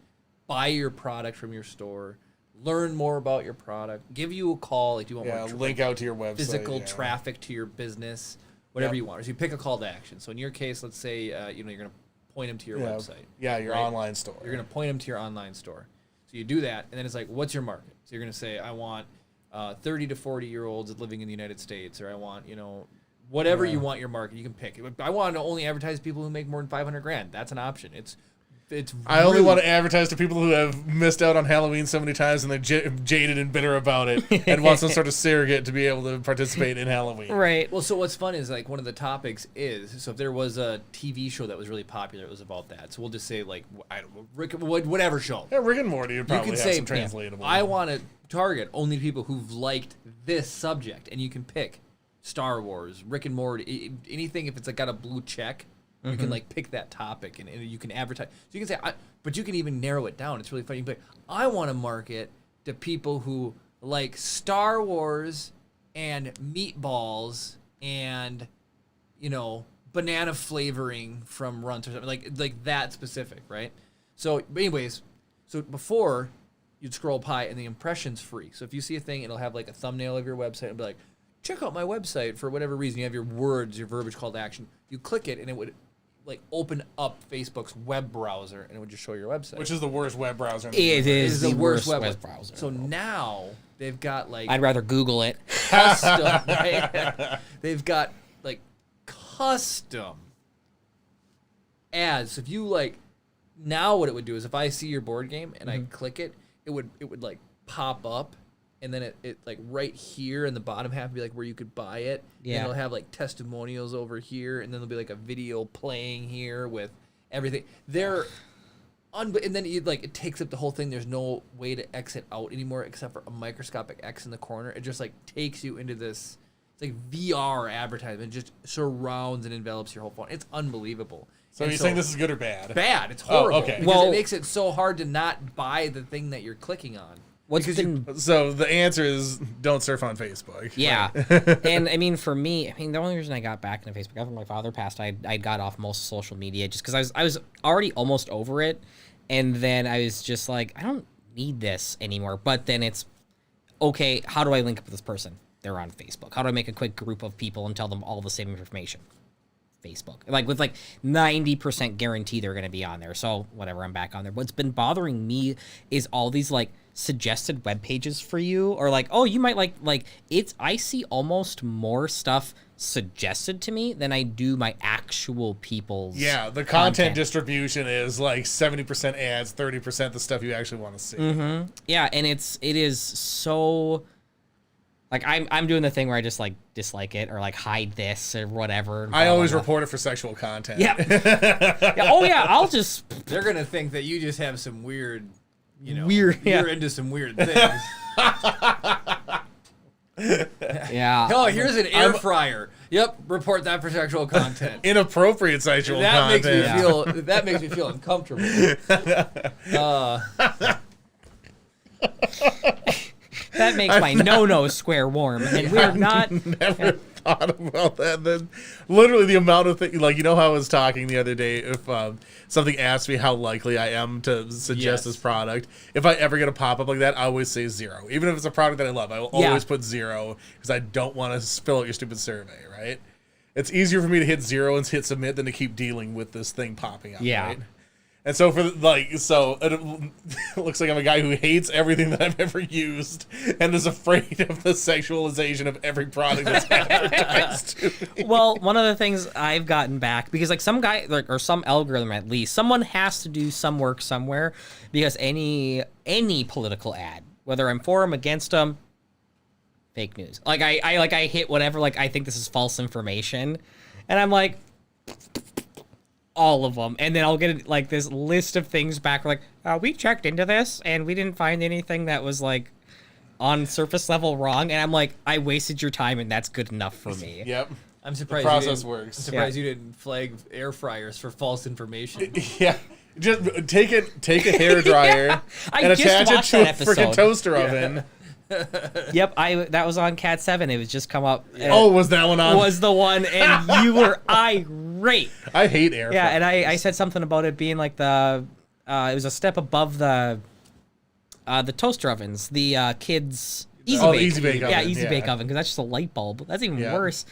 Speaker 1: buy your product from your store, learn more about your product, give you a call. Like, do you want more
Speaker 3: Link out to your website.
Speaker 1: physical traffic to your business, whatever you want. So you pick a call to action. So in your case, let's say you're going to point them to your website.
Speaker 3: Yeah, your
Speaker 1: right?
Speaker 3: online store.
Speaker 1: You're going to point them to your online store. So you do that, and then it's like, what's your market? So you're going to say, I want 30 to 40-year-olds living in the United States, or I want, whatever you want your market. You can pick. I want to only advertise people who make more than $500,000. That's an option.
Speaker 3: I only want to advertise to people who have missed out on Halloween so many times and they're jaded and bitter about it and want some sort of surrogate to be able to participate in Halloween.
Speaker 2: right.
Speaker 1: Well, so what's fun is one of the topics is, so if there was a TV show that was really popular, it was about that. So we'll just say I don't know, whatever show.
Speaker 3: Yeah, Rick and Morty would
Speaker 1: You
Speaker 3: probably
Speaker 1: can
Speaker 3: have
Speaker 1: say,
Speaker 3: some translatable.
Speaker 1: I want to target only people who've liked this subject, and you can pick. Star Wars, Rick and Morty, anything if it's like got a blue check, you can like pick that topic and you can advertise. So you can say, but you can even narrow it down. It's really funny. You can be like, I want to market to people who like Star Wars and meatballs and, you know, banana flavoring from Runts or something like that specific, right? So, but anyways, so before you'd scroll pie and the impression's free. So if you see a thing, it'll have like a thumbnail of your website and be like, check out my website for whatever reason. You have your words, your verbiage, call to action. You click it and it would like open up Facebook's web browser and it would just show your website.
Speaker 3: Which is the worst web browser.
Speaker 2: It is the worst web browser.
Speaker 1: So now they've got like
Speaker 2: I'd rather Google it.
Speaker 1: custom, right? They've got like custom ads. So if you like, now what it would do is if I see your board game and I click it, it would like pop up, and then it like right here in the bottom half would be like where you could buy it.
Speaker 2: Yeah.
Speaker 1: And it'll have like testimonials over here, and then there'll be like a video playing here with everything. And then it takes up the whole thing. There's no way to exit out anymore except for a microscopic X in the corner. It just like takes you into this. It's like VR advertisement. It just surrounds and envelops your whole phone. It's unbelievable.
Speaker 3: So are you saying this is good or bad?
Speaker 1: Bad. It's horrible.
Speaker 3: okay.
Speaker 1: Because it makes it so hard to not buy the thing that you're clicking on.
Speaker 3: So the answer is don't surf on Facebook.
Speaker 2: Yeah. And I mean, for me, the only reason I got back into Facebook after my father passed, I got off most social media just because I was already almost over it. And then I was just like, I don't need this anymore. But then it's, okay, how do I link up with this person? They're on Facebook. How do I make a quick group of people and tell them all the same information? Facebook. Like with like 90% guarantee they're going to be on there. So whatever, I'm back on there. What's been bothering me is all these like suggested web pages for you, or like, oh, you might like it's, I see almost more stuff suggested to me than I do my actual people's
Speaker 3: the content distribution is like 70% ads, 30% the stuff you actually want to see.
Speaker 2: Yeah, and it is so like I'm doing the thing where I just like dislike it or like hide this or whatever.
Speaker 3: I always report it for sexual content.
Speaker 2: Yeah. Oh yeah, I'll just
Speaker 1: They're gonna think that you just have some weird,
Speaker 2: yeah.
Speaker 1: You're into some weird things.
Speaker 2: Yeah.
Speaker 1: Oh, here's an air fryer. Yep, report that for sexual content.
Speaker 3: Inappropriate sexual content.
Speaker 1: That makes me feel uncomfortable.
Speaker 2: That makes my no square warm, and we're not.
Speaker 3: Never thought about that. Then, literally, the amount of things, like, you know how I was talking the other day, if something asked me how likely I am to suggest this product, if I ever get a pop-up like that, I always say 0. Even if it's a product that I love, I will always put 0 because I don't want to fill out your stupid survey, right? It's easier for me to hit 0 and hit submit than to keep dealing with this thing popping up, right? And so it looks like I'm a guy who hates everything that I've ever used and is afraid of the sexualization of every product that's advertised to me.
Speaker 2: Well, one of the things I've gotten back, because like some guy, like, or some algorithm at least, someone has to do some work somewhere, because any political ad, whether I'm for them, against them, fake news. Like I hit whatever, like I think this is false information, and I'm like, all of them, and then I'll get like this list of things back like, we checked into this and we didn't find anything that was like on surface level wrong, and I'm like, I wasted your time and that's good enough for me.
Speaker 3: Yep.
Speaker 1: I'm surprised
Speaker 3: the process works.
Speaker 1: I'm surprised you didn't flag air fryers for false information.
Speaker 3: Yeah. Just take a hairdryer and attach it to a freaking toaster oven.
Speaker 2: Yep, that was on Cat 7. It was just come up.
Speaker 3: Was that one on?
Speaker 2: Was the one, and you were irate.
Speaker 3: I hate air fryers.
Speaker 2: Yeah, and I said something about it being like it was a step above the toaster ovens, the kids Easy Bake oven. Yeah, Easy Bake oven, because that's just a light bulb. That's even worse.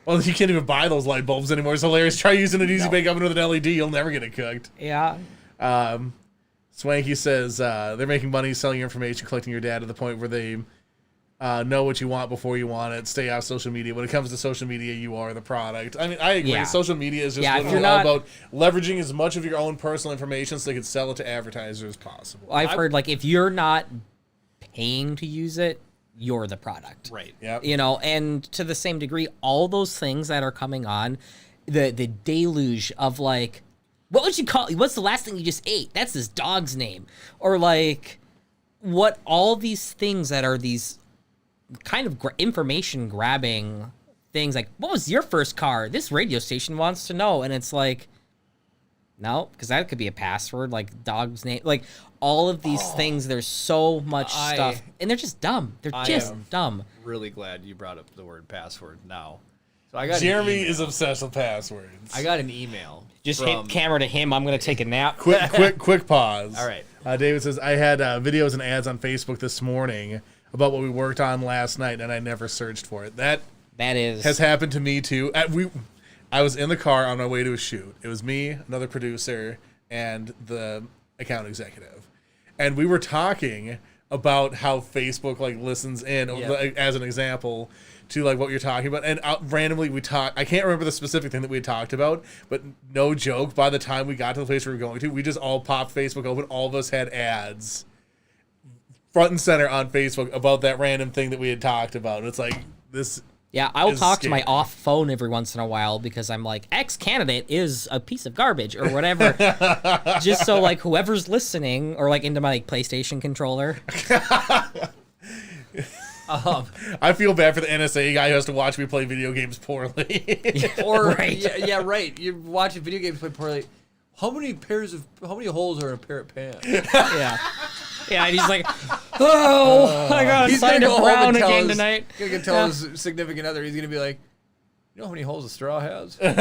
Speaker 3: Well, you can't even buy those light bulbs anymore. It's hilarious. Try using an Easy Bake oven with an LED. You'll never get it cooked.
Speaker 2: Yeah.
Speaker 3: Swanky says they're making money selling your information, collecting your data to the point where they know what you want before you want it. Stay off social media. When it comes to social media, you are the product. I mean, I agree.
Speaker 2: Yeah.
Speaker 3: Social media is just literally all about leveraging as much of your own personal information so they can sell it to advertisers as possible.
Speaker 2: I've heard, like, if you're not paying to use it, you're the product.
Speaker 1: Right.
Speaker 3: Yep.
Speaker 2: And to the same degree, all those things that are coming on, the deluge of, like, what would you call? What's the last thing you just ate? That's this dog's name. Or like, all these things that are these kind of information grabbing things like, what was your first car? This radio station wants to know. And it's like, no, because that could be a password, like dog's name, like all of these things. There's so much stuff, and they're just dumb. They're just dumb.
Speaker 1: Really glad you brought up the word password now. So I got
Speaker 3: Jeremy is obsessed with passwords.
Speaker 1: I got an email.
Speaker 2: Just hit camera to him. I'm gonna take a nap.
Speaker 3: Quick pause.
Speaker 1: All right.
Speaker 3: David says, I had videos and ads on Facebook this morning about what we worked on last night, and I never searched for it. That has happened to me too. I was in the car on my way to a shoot. It was me, another producer, and the account executive. And we were talking about how Facebook like listens in, as an example, to like what you're talking about. And randomly we talked. I can't remember the specific thing that we had talked about, but no joke, by the time we got to the place we were going to, we just all popped Facebook open. All of us had ads front and center on Facebook about that random thing that we had talked about. And it's like, this...
Speaker 2: Yeah, I'll talk to my off phone every once in a while because I'm like, X candidate is a piece of garbage or whatever. Just so like whoever's listening, or like into my like PlayStation controller.
Speaker 3: I feel bad for the NSA guy who has to watch me play video games poorly.
Speaker 1: Or right. Yeah, right. You're watching video games play poorly. How many holes are in a pair of pants?
Speaker 2: Yeah, and he's like, oh, I gotta sign up Brown again tonight.
Speaker 1: He's gonna tell his significant other, he's gonna be like, you know how many holes a straw has?
Speaker 3: It's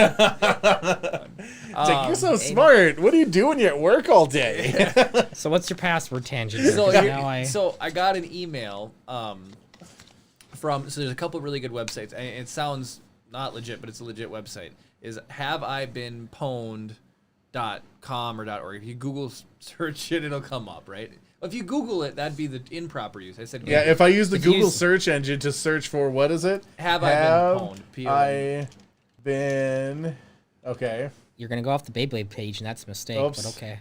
Speaker 3: like, you're so smart. What do you do when you're at work all day?
Speaker 2: So what's your password tangent?
Speaker 1: So I got an email so there's a couple of really good websites. And it sounds not legit, but it's a legit website. Is haveibeenpwned.com or .org. If you Google search it, it'll come up, right? If you Google it, that'd be the improper use. I said Google.
Speaker 3: Yeah, if I use the Google search engine to search for, what is it?
Speaker 1: Have I been pwned?
Speaker 3: I been... Okay.
Speaker 2: You're going to go off the Beyblade page, and that's a mistake,
Speaker 3: Oops.
Speaker 2: but okay.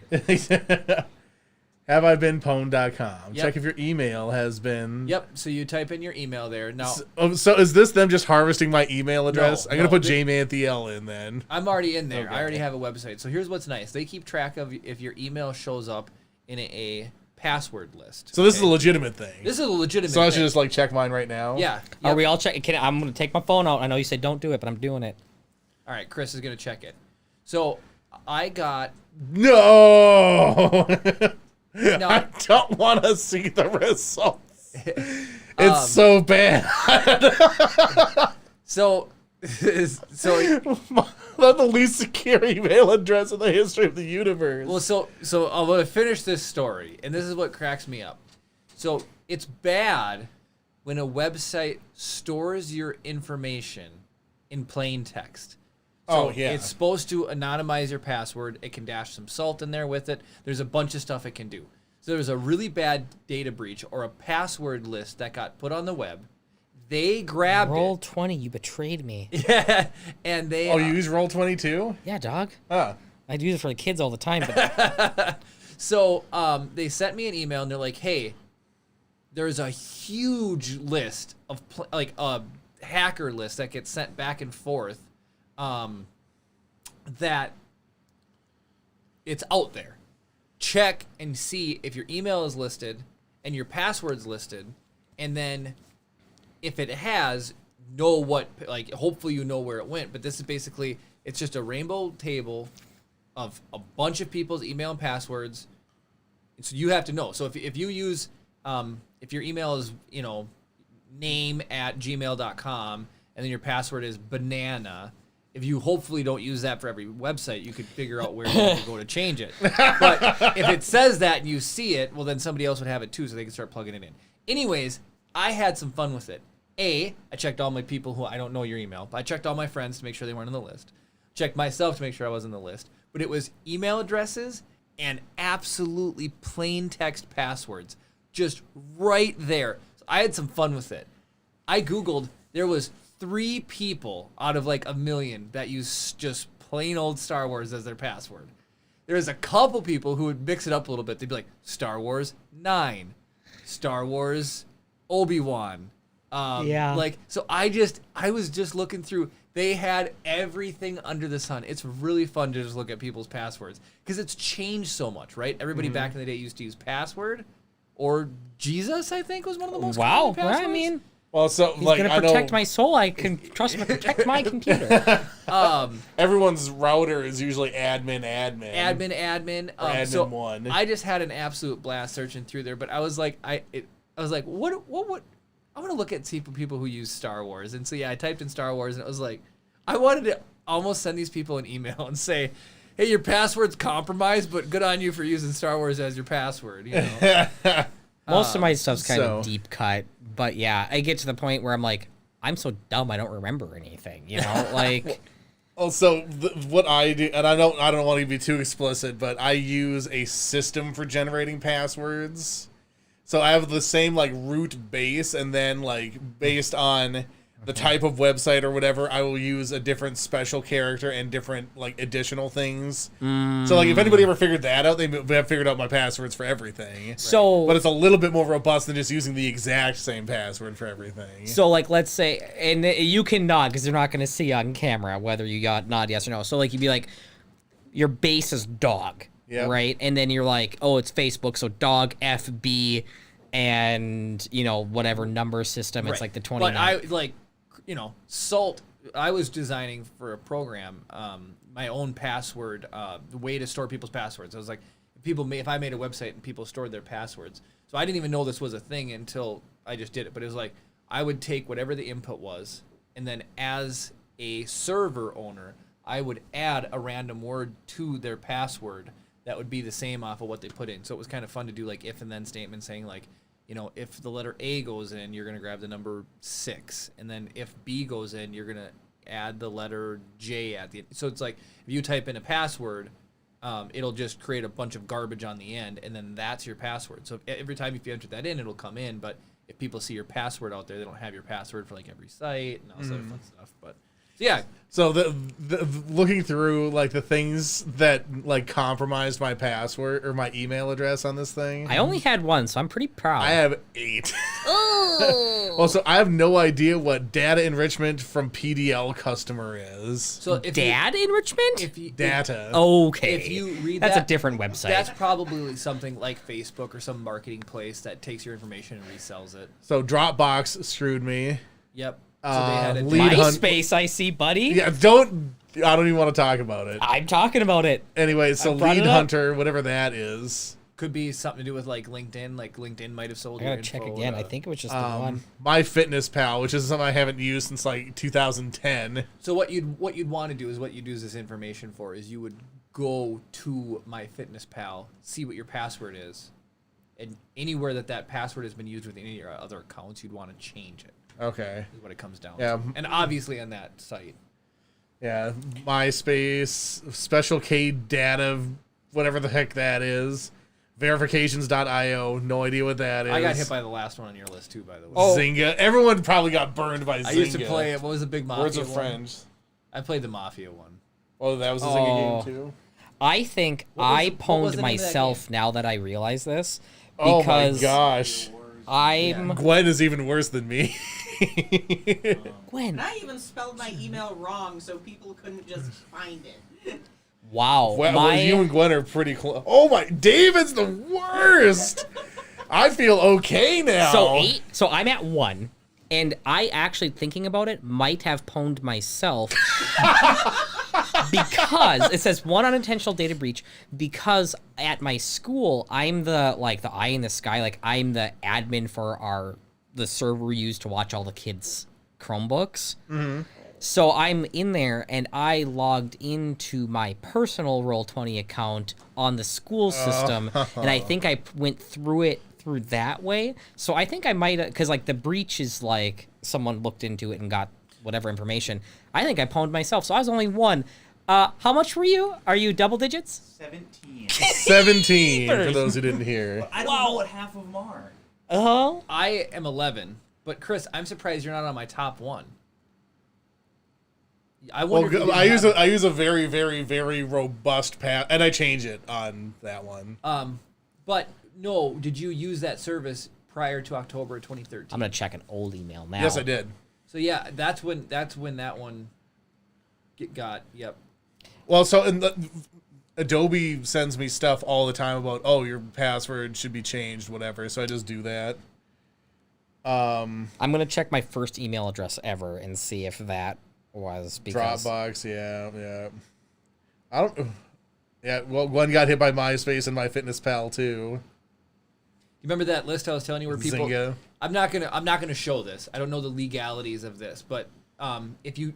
Speaker 3: Haveibeenpwned.com.
Speaker 1: Yep.
Speaker 3: Check if your email has been...
Speaker 1: Yep, so you type in your email there. Now,
Speaker 3: So is this them just harvesting my email address?
Speaker 1: No,
Speaker 3: I'm going to put JManthL in then.
Speaker 1: I'm already in there.
Speaker 3: Okay.
Speaker 1: I already have a website. So here's what's nice. They keep track of if your email shows up in a password list.
Speaker 3: So this is a legitimate thing.
Speaker 1: This is a legitimate
Speaker 3: So I
Speaker 1: thing.
Speaker 3: should just like check mine right now?
Speaker 1: Yeah.
Speaker 2: Are we all checking? I'm going to take my phone out. I know you said don't do it, but I'm doing it.
Speaker 1: All right, Chris is going to check it. So I got...
Speaker 3: No!
Speaker 1: No.
Speaker 3: I don't want to see the results. It's so bad.
Speaker 1: So
Speaker 3: Not the least secure email address in the history of the universe.
Speaker 1: Well, so I'm going to finish this story, and this is what cracks me up. So it's bad when a website stores your information in plain text. So it's supposed to anonymize your password. It can dash some salt in there with it. There's a bunch of stuff it can do. So there's a really bad data breach or a password list that got put on the web. They grabbed
Speaker 2: Roll20, you betrayed me.
Speaker 1: Yeah, and they...
Speaker 3: Oh, you use Roll20 too?
Speaker 2: Yeah, dog.
Speaker 3: Huh.
Speaker 2: I do this for the kids all the time. But...
Speaker 1: So they sent me an email, and they're like, hey, there's a huge list of, like, a hacker list that gets sent back and forth that it's out there. Check and see if your email is listed and your password's listed, and then if it has, know what, like, hopefully you know where it went. But this is basically, it's just a rainbow table of a bunch of people's email and passwords. So you have to know. So if you use, if your email is, name@gmail.com, and then your password is banana, if you hopefully don't use that for every website, you could figure out where you go to change it. But if it says that and you see it, well, then somebody else would have it too, so they can start plugging it in. Anyways, I had some fun with it. I checked all my people who I don't know your email, but I checked all my friends to make sure they weren't on the list. Checked myself to make sure I was on the list. But it was email addresses and absolutely plain text passwords, just right there. So I had some fun with it. I Googled, there was 3 people out of like a million that use just plain old Star Wars as their password. There's a couple people who would mix it up a little bit. They'd be like, Star Wars 9, Star Wars Obi-Wan. So I was just looking through. They had everything under the sun. It's really fun to just look at people's passwords because it's changed so much, right? Everybody back in the day used to use password or Jesus, I think, was one of the most common passwords.
Speaker 2: I mean,
Speaker 3: Well, so
Speaker 2: He's
Speaker 3: like
Speaker 2: gonna
Speaker 3: I
Speaker 2: protect
Speaker 3: know
Speaker 2: my soul. I can trust him to protect my computer.
Speaker 3: everyone's router is usually admin.
Speaker 1: admin.
Speaker 3: Or admin
Speaker 1: So
Speaker 3: 1.
Speaker 1: I just had an absolute blast searching through there, but I was like, I was like, what? I want to look at people who use Star Wars, and so yeah, I typed in Star Wars, and it was like, I wanted to almost send these people an email and say, hey, your password's compromised, but good on you for using Star Wars as your password. You know.
Speaker 2: Most of my stuff's kind
Speaker 3: so-
Speaker 2: of deep cut, but yeah, I get to the point where I'm like, I'm so dumb I don't remember anything. You know, like.
Speaker 3: Also, what I do, and I don't want to be too explicit, but I use a system for generating passwords. So I have the same like root base, and then like based on the type of website or whatever, I will use a different special character and different like additional things. So like if anybody ever figured that out, they have figured out my passwords for everything.
Speaker 2: So,
Speaker 3: But it's a little bit more robust than just using the exact same password for everything.
Speaker 2: so like, let's say, and you can nod because they're not going to see on camera whether you got nod yes or no. So like, you'd be like, your base is dog,
Speaker 3: Yep.
Speaker 2: right? And then you're like, oh, it's Facebook, so dog FB, and you know whatever number system. It's
Speaker 1: Right.
Speaker 2: like the 29.
Speaker 1: But I like, Salt. I was designing for a program, my own password, the way to store people's passwords. I was like, if I made a website and people stored their passwords, so I didn't even know this was a thing until I just did it. But it was like I would take whatever the input was, and then as a server owner, I would add a random word to their password that would be the same off of what they put in. So it was kind of fun to do like if and then statements saying like, if the letter A goes in, you're going to grab the number 6. And then if B goes in, you're going to add the letter J at the end. So it's like if you type in a password, it'll just create a bunch of garbage on the end, and then that's your password. So every time if you enter that in, it'll come in. But if people see your password out there, they don't have your password for like every site and all this other fun stuff. But so yeah,
Speaker 3: So the looking through like the things that like compromised my password or my email address on this thing,
Speaker 2: I only had one, so I'm pretty proud.
Speaker 3: I have 8.
Speaker 2: Oh.
Speaker 3: Also, I have no idea what data enrichment from PDL customer is.
Speaker 1: so if
Speaker 2: Dad enrichment?
Speaker 1: if you
Speaker 3: Data.
Speaker 2: Okay.
Speaker 1: if you read
Speaker 2: that's
Speaker 1: that,
Speaker 2: a different website.
Speaker 1: that's probably something like Facebook or some marketing place that takes your information and resells it.
Speaker 3: So Dropbox screwed me.
Speaker 1: Yep. So they had a
Speaker 3: lead hunt-
Speaker 2: MySpace, I see, buddy.
Speaker 3: Yeah, I don't even want to talk about it.
Speaker 2: I'm talking about it.
Speaker 3: Anyway, so
Speaker 2: I brought
Speaker 3: Lead
Speaker 2: it up.
Speaker 3: Hunter, whatever that is.
Speaker 1: could be something to do with like LinkedIn. Like LinkedIn might have sold.
Speaker 2: I
Speaker 1: your
Speaker 2: gotta check
Speaker 1: info
Speaker 2: again.
Speaker 1: to-
Speaker 2: I think it was just the one.
Speaker 3: My Fitness Pal, which is something I haven't used since like 2010.
Speaker 1: So what you'd want to do is what you'd use this information for is you would go to MyFitnessPal, see what your password is, and anywhere that password has been used with any of your other accounts, you'd want to change it.
Speaker 3: Okay.
Speaker 1: Is what it comes down
Speaker 3: Yeah.
Speaker 1: to. And obviously on that site.
Speaker 3: Yeah, MySpace, Special K Data, whatever the heck that is. Verifications.io, no idea what that is.
Speaker 1: I got hit by the last one on your list too, by the way.
Speaker 3: Zynga. Everyone probably got burned by Zynga.
Speaker 1: I used to play it. What was the big Mafia
Speaker 3: Words of
Speaker 1: one?
Speaker 3: Friends.
Speaker 1: I played the Mafia one.
Speaker 3: Oh, that was a
Speaker 2: Oh.
Speaker 3: Zynga game too?
Speaker 2: I think
Speaker 1: What was
Speaker 2: I
Speaker 1: the- what was
Speaker 2: pwned
Speaker 1: the name of that
Speaker 2: myself now that I realize this.
Speaker 3: Oh my
Speaker 2: Because
Speaker 3: gosh.
Speaker 2: I'm
Speaker 3: Gwen is even worse than me.
Speaker 2: Gwen.
Speaker 4: And I even spelled my email wrong so people couldn't just find it.
Speaker 2: Wow.
Speaker 3: Well, you and Gwen are pretty close. Oh my, David's the worst. I feel okay now.
Speaker 2: So I'm at 1, and I actually thinking about it might have pwned myself because it says 1 unintentional data breach. Because at my school, I'm the eye in the sky. Like I'm the admin for the server we use to watch all the kids' Chromebooks. Mm-hmm. So I'm in there, and I logged into my personal Roll20 account on the school system, and I think I went through that way. So I think I might, because like the breach is like someone looked into it and got whatever information. I think I pwned myself, so I was only 1. How much were you? Are you double digits?
Speaker 5: 17.
Speaker 3: 17 for those who didn't hear.
Speaker 5: I don't know what half of them are.
Speaker 2: Uh-huh.
Speaker 1: I am 11, but Chris, I'm surprised you're not on my top 1. I wonder. if you
Speaker 3: Well,
Speaker 1: didn't
Speaker 3: I use a very, very, very robust path, and I change it on that one.
Speaker 1: But no, did you use that service prior to October 2013?
Speaker 2: I'm gonna check an old email now.
Speaker 3: Yes, I did.
Speaker 1: So yeah, that's when that one got. Yep.
Speaker 3: Well, so Adobe sends me stuff all the time about, oh, your password should be changed, whatever. So I just do that.
Speaker 2: I'm gonna check my first email address ever and see if that was because
Speaker 3: Dropbox, yeah. I don't. Yeah, well, one got hit by MySpace and MyFitnessPal too.
Speaker 1: You remember that list I was telling you where people?
Speaker 3: Zynga.
Speaker 1: I'm not gonna show this. I don't know the legalities of this, but if you,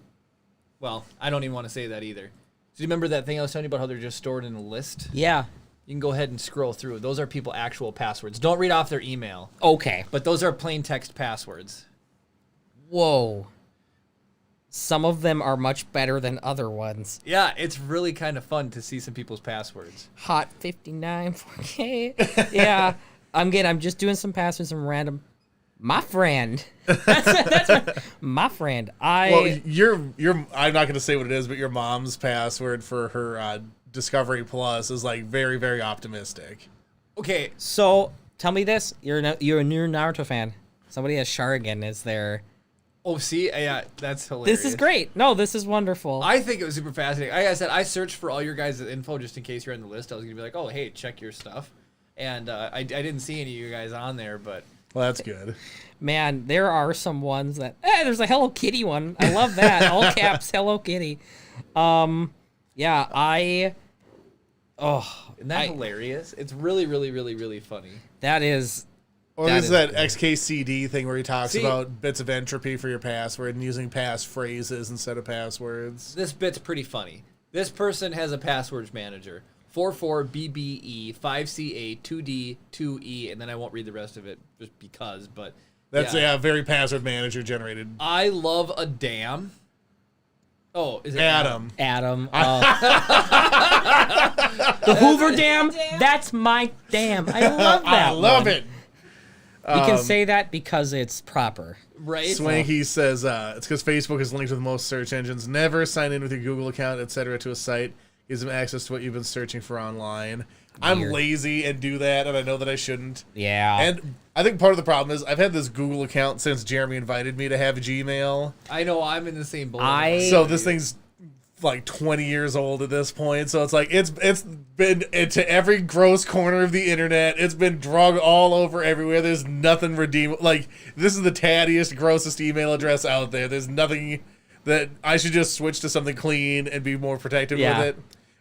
Speaker 1: well, I don't even want to say that either. So you remember that thing I was telling you about how they're just stored in a list?
Speaker 2: Yeah.
Speaker 1: You can go ahead and scroll through. Those are people actual passwords. Don't read off their email,
Speaker 2: Okay.
Speaker 1: but those are plain text passwords.
Speaker 2: Whoa. Some of them are much better than other ones.
Speaker 1: Yeah, it's really kind of fun to see some people's passwords.
Speaker 2: Hot 59 4K. Yeah. I'm just doing some passwords, some random. My friend. That's my friend.
Speaker 3: Well, you're. I'm not going to say what it is, but your mom's password for her Discovery Plus is like very, very optimistic.
Speaker 1: Okay,
Speaker 2: So tell me this: you're a new Naruto fan. Somebody has Sharingan as their.
Speaker 1: oh, see, yeah, that's hilarious.
Speaker 2: This is great. No, this is wonderful.
Speaker 1: I think it was super fascinating. Like I said, I searched for all your guys' info just in case you're on the list. I was gonna be like, oh, hey, check your stuff, and I didn't see any of you guys on there, but
Speaker 3: Well, that's good.
Speaker 2: Man, there are some ones that. There's a Hello Kitty one. I love that. All caps, Hello Kitty. Yeah,
Speaker 1: isn't that hilarious? It's really, really, really, really funny.
Speaker 2: That is.
Speaker 3: Or
Speaker 2: That
Speaker 3: there's
Speaker 2: is
Speaker 3: that
Speaker 2: good.
Speaker 3: XKCD thing where he talks
Speaker 1: See-
Speaker 3: about bits of entropy for your password and using pass phrases instead of passwords.
Speaker 1: This bit's pretty funny. This person has a passwords manager. 44BBE 5CA 2D 2E, and then I won't read the rest of it just because. But
Speaker 3: That's very password manager generated.
Speaker 1: I love a damn. Oh, is it
Speaker 3: Adam.
Speaker 2: Adam. The Hoover Dam. That's my dam. I love that.
Speaker 3: I love
Speaker 2: one.
Speaker 3: it.
Speaker 2: You can say that because it's proper.
Speaker 1: Right?
Speaker 3: Swanky says it's because Facebook is linked with most search engines. Never sign in with your Google account, etc. to a site. Gives them access to what you've been searching for online. I'm
Speaker 2: Weird.
Speaker 3: lazy and do that, and I know that I shouldn't.
Speaker 2: Yeah.
Speaker 3: And I think part of the problem is I've had this Google account since Jeremy invited me to have a Gmail.
Speaker 1: I know I'm in the same boat.
Speaker 3: So this thing's like 20 years old at this point. So it's like it's been into every gross corner of the internet. It's been drug all over everywhere. There's nothing redeemable. Like, this is the tattiest, grossest email address out there. There's nothing that I should just switch to something clean and be more protective
Speaker 2: Yeah.
Speaker 3: with it.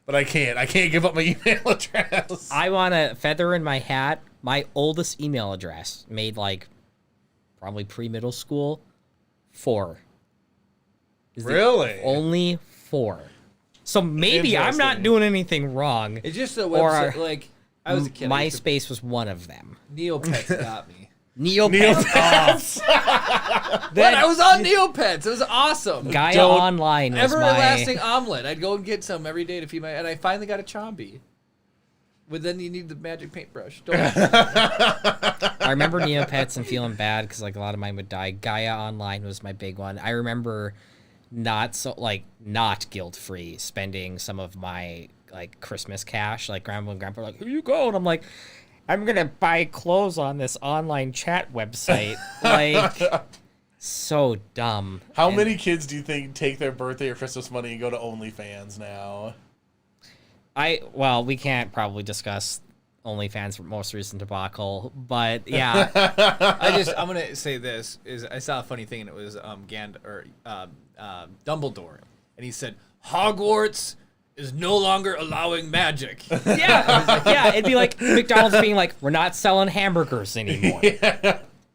Speaker 3: But I can't. I can't give up my email address.
Speaker 2: I want a feather in my hat. My oldest email address, made like probably pre-middle school, 4. Is the
Speaker 3: Really?
Speaker 2: only 4. So maybe I'm not
Speaker 3: Interesting.
Speaker 2: doing anything wrong.
Speaker 1: It's just a
Speaker 2: Or-
Speaker 1: website. Like, I was a kid. I used to-
Speaker 2: MySpace was one of them.
Speaker 1: Neopets got me.
Speaker 2: Neopets.
Speaker 1: But I was on Neopets. It was awesome.
Speaker 2: Gaia
Speaker 3: Don't-
Speaker 2: Online was
Speaker 1: Everlasting
Speaker 2: my.
Speaker 1: omelet. I'd go and get some every day to feed my. And I finally got a Chombi. But then you need the magic paintbrush. Don't.
Speaker 2: I remember Neopets and feeling bad because like a lot of mine would die. Gaia Online was my big one. I remember not guilt free spending some of my like Christmas cash. Like grandma and grandpa were like, here you go, and I'm like, I'm gonna buy clothes on this online chat website. Like, so dumb.
Speaker 3: How
Speaker 2: And
Speaker 3: many kids do you think take their birthday or Christmas money and go to OnlyFans now?
Speaker 2: Well, we can't probably discuss OnlyFans' most recent debacle, but yeah.
Speaker 1: I'm gonna say this is I saw a funny thing and it was Dumbledore and he said Hogwarts is no longer allowing magic.
Speaker 2: Yeah, it'd be like McDonald's being like, we're not selling hamburgers anymore.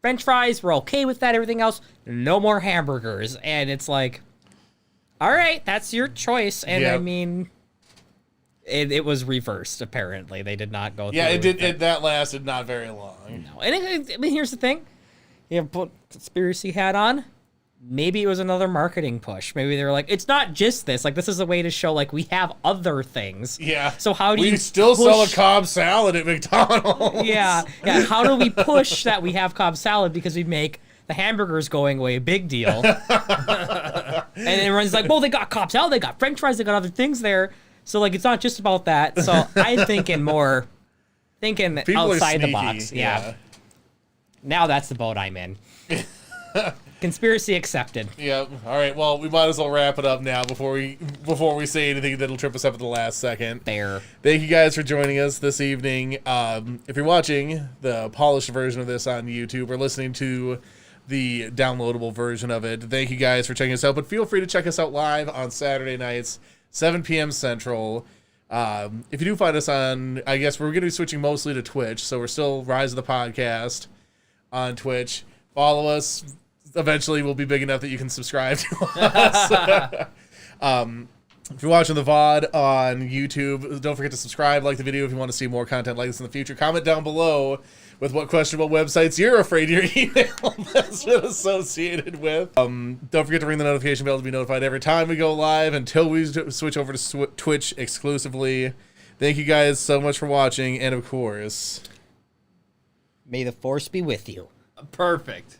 Speaker 2: French fries, we're okay with that. Everything else, no more hamburgers. And it's like, all right, that's your choice. And I
Speaker 3: Yep.
Speaker 2: mean, it was reversed. Apparently, they did not go.
Speaker 3: Yeah,
Speaker 2: through
Speaker 3: it did.
Speaker 2: with
Speaker 3: That lasted not very long.
Speaker 2: No. And I mean, here's the thing: you have put conspiracy hat on. Maybe it was another marketing push. Maybe they were like, it's not just this. Like, this is a way to show, like, we have other things.
Speaker 3: Yeah.
Speaker 2: So how do
Speaker 3: we
Speaker 2: you
Speaker 3: still sell a
Speaker 2: push-
Speaker 3: Cobb salad at McDonald's?
Speaker 2: Yeah. How do we push that we have Cobb salad because we make the hamburgers going away a big deal? And everyone's like, well, they got Cobb salad, they got French fries, they got other things there. So, like, it's not just about that. So I'm thinking
Speaker 3: People
Speaker 2: outside
Speaker 3: are
Speaker 2: the
Speaker 3: sneaky.
Speaker 2: box. Yeah. Now that's the boat I'm in. Conspiracy accepted.
Speaker 3: Yep. All right. Well, we might as well wrap it up now before we say anything that'll trip us up at the last second.
Speaker 2: There.
Speaker 3: Thank you guys for joining us this evening. If you're watching the polished version of this on YouTube or listening to the downloadable version of it. Thank you guys for checking us out, but feel free to check us out live on Saturday nights, 7 p.m. Central. If you do find us on, I guess we're going to be switching mostly to Twitch, so we're still Rise of the Podcast on Twitch. Follow us. Eventually, we'll be big enough that you can subscribe to us. If you're watching the VOD on YouTube, don't forget to subscribe, like the video if you want to see more content like this in the future. Comment down below with what questionable websites you're afraid your email has been associated with. Don't forget to ring the notification bell to be notified every time we go live until we switch over to Twitch exclusively. Thank you guys so much for watching, and of course,
Speaker 2: may the force be with you.
Speaker 1: Perfect.